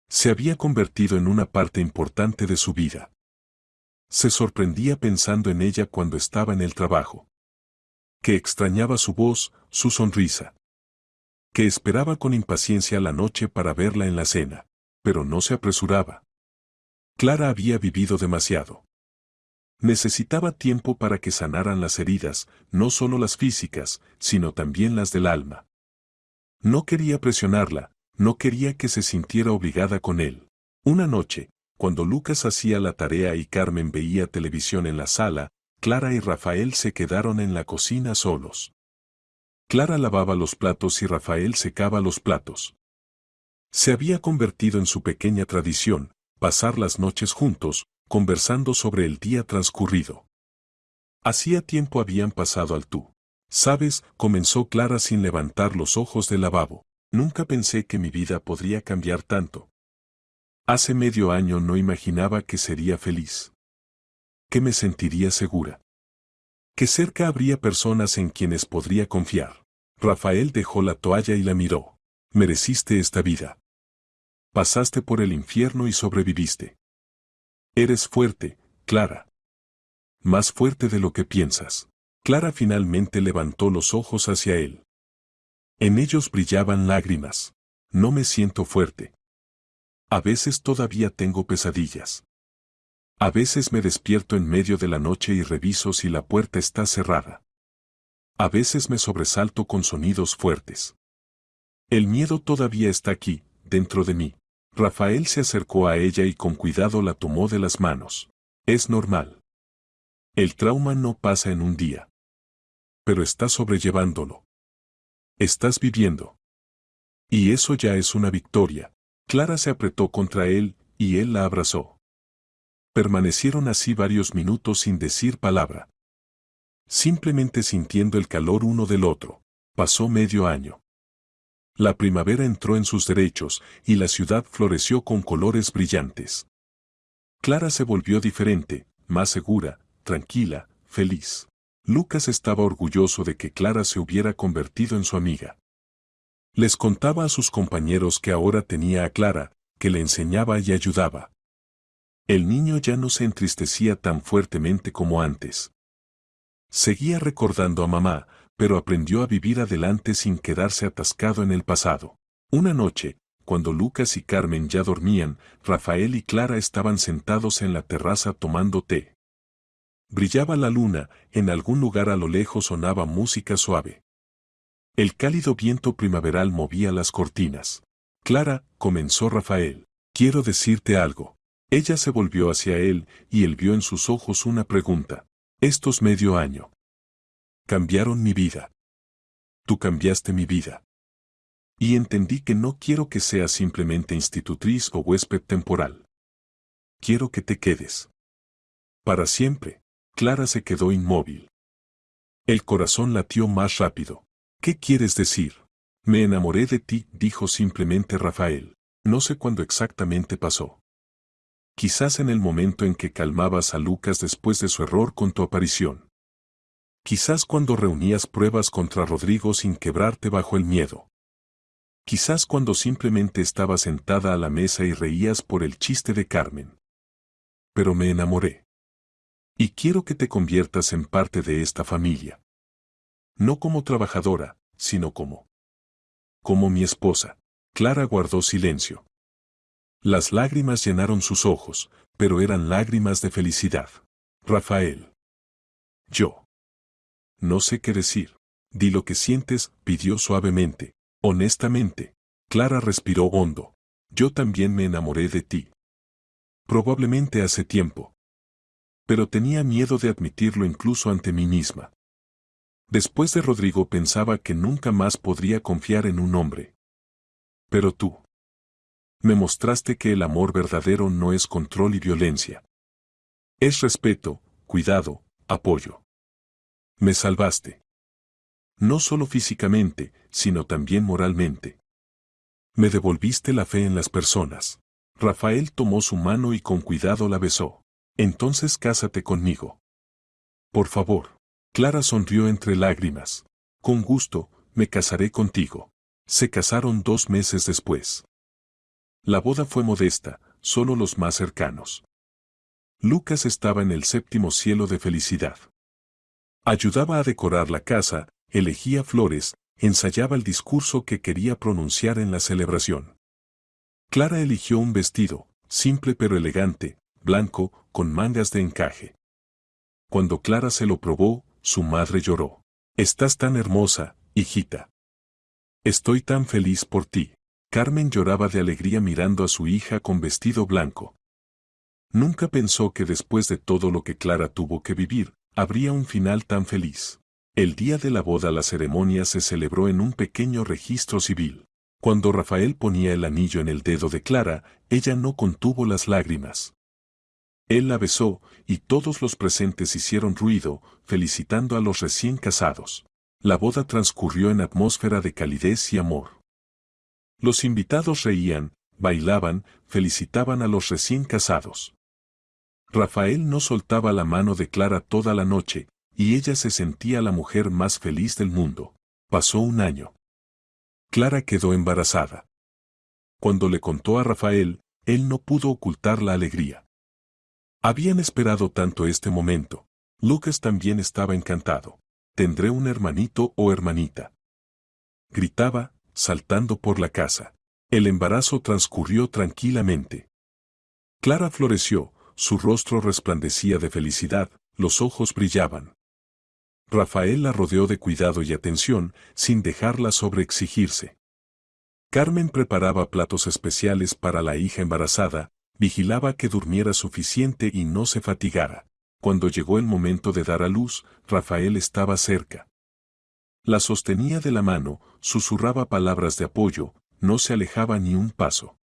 Se había convertido en una parte importante de su vida. Se sorprendía pensando en ella cuando estaba en el trabajo. Que extrañaba su voz, su sonrisa. Que esperaba con impaciencia la noche para verla en la cena, pero no se apresuraba. Clara había vivido demasiado. Necesitaba tiempo para que sanaran las heridas, no solo las físicas, sino también las del alma. No quería presionarla, no quería que se sintiera obligada con él. Una noche, cuando Lucas hacía la tarea y Carmen veía televisión en la sala, Clara y Rafael se quedaron en la cocina solos. Clara lavaba los platos y Rafael secaba los platos. Se había convertido en su pequeña tradición, pasar las noches juntos, conversando sobre el día transcurrido. Hacía tiempo habían pasado al tú. ¿Sabes?, comenzó Clara sin levantar los ojos del lavabo. Nunca pensé que mi vida podría cambiar tanto. Hace medio año no imaginaba que sería feliz. Que me sentiría segura. Que cerca habría personas en quienes podría confiar. Rafael dejó la toalla y la miró. Mereciste esta vida. Pasaste por el infierno y sobreviviste. Eres fuerte, Clara. Más fuerte de lo que piensas. Clara finalmente levantó los ojos hacia él. En ellos brillaban lágrimas. No me siento fuerte. A veces todavía tengo pesadillas. A veces me despierto en medio de la noche y reviso si la puerta está cerrada. A veces me sobresalto con sonidos fuertes. El miedo todavía está aquí, dentro de mí. Rafael se acercó a ella y con cuidado la tomó de las manos. Es normal. El trauma no pasa en un día. Pero estás sobrellevándolo. Estás viviendo. Y eso ya es una victoria. Clara se apretó contra él, y él la abrazó. Permanecieron así varios minutos sin decir palabra. Simplemente sintiendo el calor uno del otro. Pasó medio año. La primavera entró en sus derechos, y la ciudad floreció con colores brillantes. Clara se volvió diferente, más segura, tranquila, feliz. Lucas estaba orgulloso de que Clara se hubiera convertido en su amiga. Les contaba a sus compañeros que ahora tenía a Clara, que le enseñaba y ayudaba. El niño ya no se entristecía tan fuertemente como antes. Seguía recordando a mamá, pero aprendió a vivir adelante sin quedarse atascado en el pasado. Una noche, cuando Lucas y Carmen ya dormían, Rafael y Clara estaban sentados en la terraza tomando té. Brillaba la luna, en algún lugar a lo lejos sonaba música suave. El cálido viento primaveral movía las cortinas. Clara, comenzó Rafael, quiero decirte algo. Ella se volvió hacia él, y él vio en sus ojos una pregunta. Estos medio año. Cambiaron mi vida. Tú cambiaste mi vida. Y entendí que no quiero que seas simplemente institutriz o huésped temporal. Quiero que te quedes. Para siempre. Clara se quedó inmóvil. El corazón latió más rápido. ¿Qué quieres decir? Me enamoré de ti, dijo simplemente Rafael. No sé cuándo exactamente pasó. Quizás en el momento en que calmabas a Lucas después de su error con tu aparición. Quizás cuando reunías pruebas contra Rodrigo sin quebrarte bajo el miedo. Quizás cuando simplemente estabas sentada a la mesa y reías por el chiste de Carmen. Pero me enamoré. Y quiero que te conviertas en parte de esta familia. No como trabajadora, sino como mi esposa. Clara guardó silencio. Las lágrimas llenaron sus ojos, pero eran lágrimas de felicidad. Rafael. Yo. No sé qué decir. Di lo que sientes, pidió suavemente. Honestamente. Clara respiró hondo. Yo también me enamoré de ti. Probablemente hace tiempo. Pero tenía miedo de admitirlo incluso ante mí misma. Después de Rodrigo pensaba que nunca más podría confiar en un hombre. Pero tú. Me mostraste que el amor verdadero no es control y violencia. Es respeto, cuidado, apoyo. Me salvaste. No solo físicamente, sino también moralmente. Me devolviste la fe en las personas. Rafael tomó su mano y con cuidado la besó. Entonces cásate conmigo. Por favor. Clara sonrió entre lágrimas. Con gusto, me casaré contigo. Se casaron 2 meses después. La boda fue modesta, solo los más cercanos. Lucas estaba en el séptimo cielo de felicidad. Ayudaba a decorar la casa, elegía flores, ensayaba el discurso que quería pronunciar en la celebración. Clara eligió un vestido, simple pero elegante, blanco, con mangas de encaje. Cuando Clara se lo probó, su madre lloró. Estás tan hermosa, hijita. Estoy tan feliz por ti. Carmen lloraba de alegría mirando a su hija con vestido blanco. Nunca pensó que después de todo lo que Clara tuvo que vivir, habría un final tan feliz. El día de la boda la ceremonia se celebró en un pequeño registro civil. Cuando Rafael ponía el anillo en el dedo de Clara, ella no contuvo las lágrimas. Él la besó, y todos los presentes hicieron ruido, felicitando a los recién casados. La boda transcurrió en atmósfera de calidez y amor. Los invitados reían, bailaban, felicitaban a los recién casados. Rafael no soltaba la mano de Clara toda la noche, y ella se sentía la mujer más feliz del mundo. Pasó un año. Clara quedó embarazada. Cuando le contó a Rafael, él no pudo ocultar la alegría. Habían esperado tanto este momento. Lucas también estaba encantado. Tendré un hermanito o hermanita. Gritaba, saltando por la casa. El embarazo transcurrió tranquilamente. Clara floreció, su rostro resplandecía de felicidad, los ojos brillaban. Rafael la rodeó de cuidado y atención, sin dejarla sobreexigirse. Carmen preparaba platos especiales para la hija embarazada, vigilaba que durmiera suficiente y no se fatigara. Cuando llegó el momento de dar a luz, Rafael estaba cerca. La sostenía de la mano, susurraba palabras de apoyo, no se alejaba ni un paso.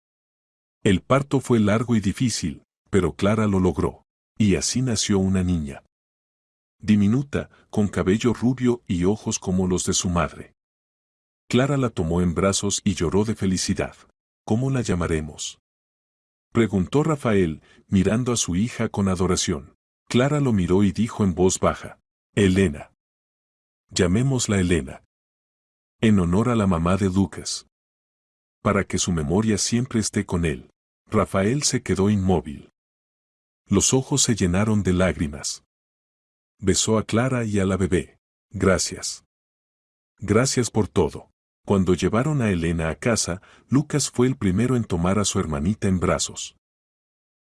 El parto fue largo y difícil, pero Clara lo logró. Y así nació una niña. Diminuta, con cabello rubio y ojos como los de su madre. Clara la tomó en brazos y lloró de felicidad. ¿Cómo la llamaremos?, preguntó Rafael, mirando a su hija con adoración. Clara lo miró y dijo en voz baja: Elena. Llamémosla Elena. En honor a la mamá de Lucas. Para que su memoria siempre esté con él. Rafael se quedó inmóvil. Los ojos se llenaron de lágrimas. Besó a Clara y a la bebé. Gracias. Gracias por todo. Cuando llevaron a Elena a casa, Lucas fue el primero en tomar a su hermanita en brazos.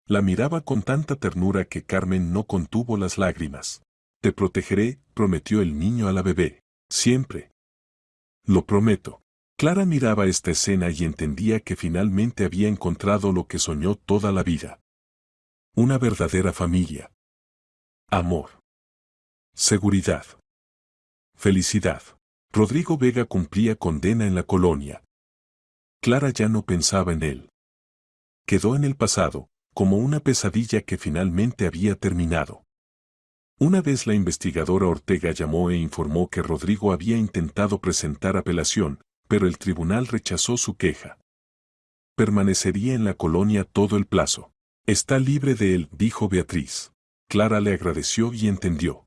La miraba con tanta ternura que Carmen no contuvo las lágrimas. Te protegeré, prometió el niño a la bebé. Siempre. Lo prometo. Clara miraba esta escena y entendía que finalmente había encontrado lo que soñó toda la vida. Una verdadera familia. Amor. Seguridad. Felicidad. Rodrigo Vega cumplía condena en la colonia. Clara ya no pensaba en él. Quedó en el pasado, como una pesadilla que finalmente había terminado. Una vez la investigadora Ortega llamó e informó que Rodrigo había intentado presentar apelación, pero el tribunal rechazó su queja. Permanecería en la colonia todo el plazo. Está libre de él, dijo Beatriz. Clara le agradeció y entendió.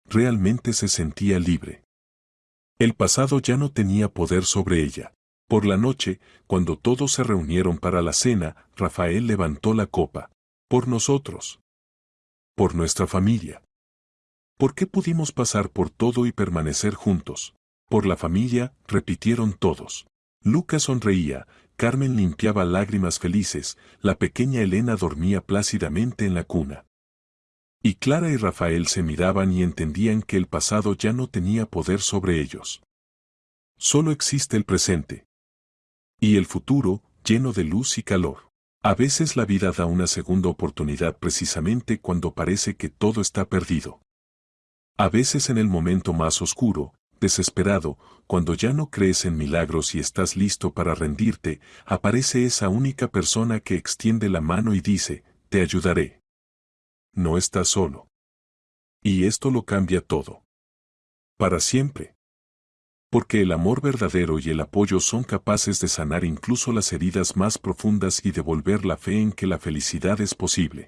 Realmente se sentía libre. El pasado ya no tenía poder sobre ella. Por la noche, cuando todos se reunieron para la cena, Rafael levantó la copa. Por nosotros. Por nuestra familia. ¿Por qué pudimos pasar por todo y permanecer juntos? Por la familia, repitieron todos. Lucas sonreía, Carmen limpiaba lágrimas felices, la pequeña Elena dormía plácidamente en la cuna. Y Clara y Rafael se miraban y entendían que el pasado ya no tenía poder sobre ellos. Solo existe el presente. Y el futuro, lleno de luz y calor. A veces la vida da una segunda oportunidad precisamente cuando parece que todo está perdido. A veces en el momento más oscuro, desesperado, cuando ya no crees en milagros y estás listo para rendirte, aparece esa única persona que extiende la mano y dice, te ayudaré. No estás solo. Y esto lo cambia todo. Para siempre. Porque el amor verdadero y el apoyo son capaces de sanar incluso las heridas más profundas y devolver la fe en que la felicidad es posible.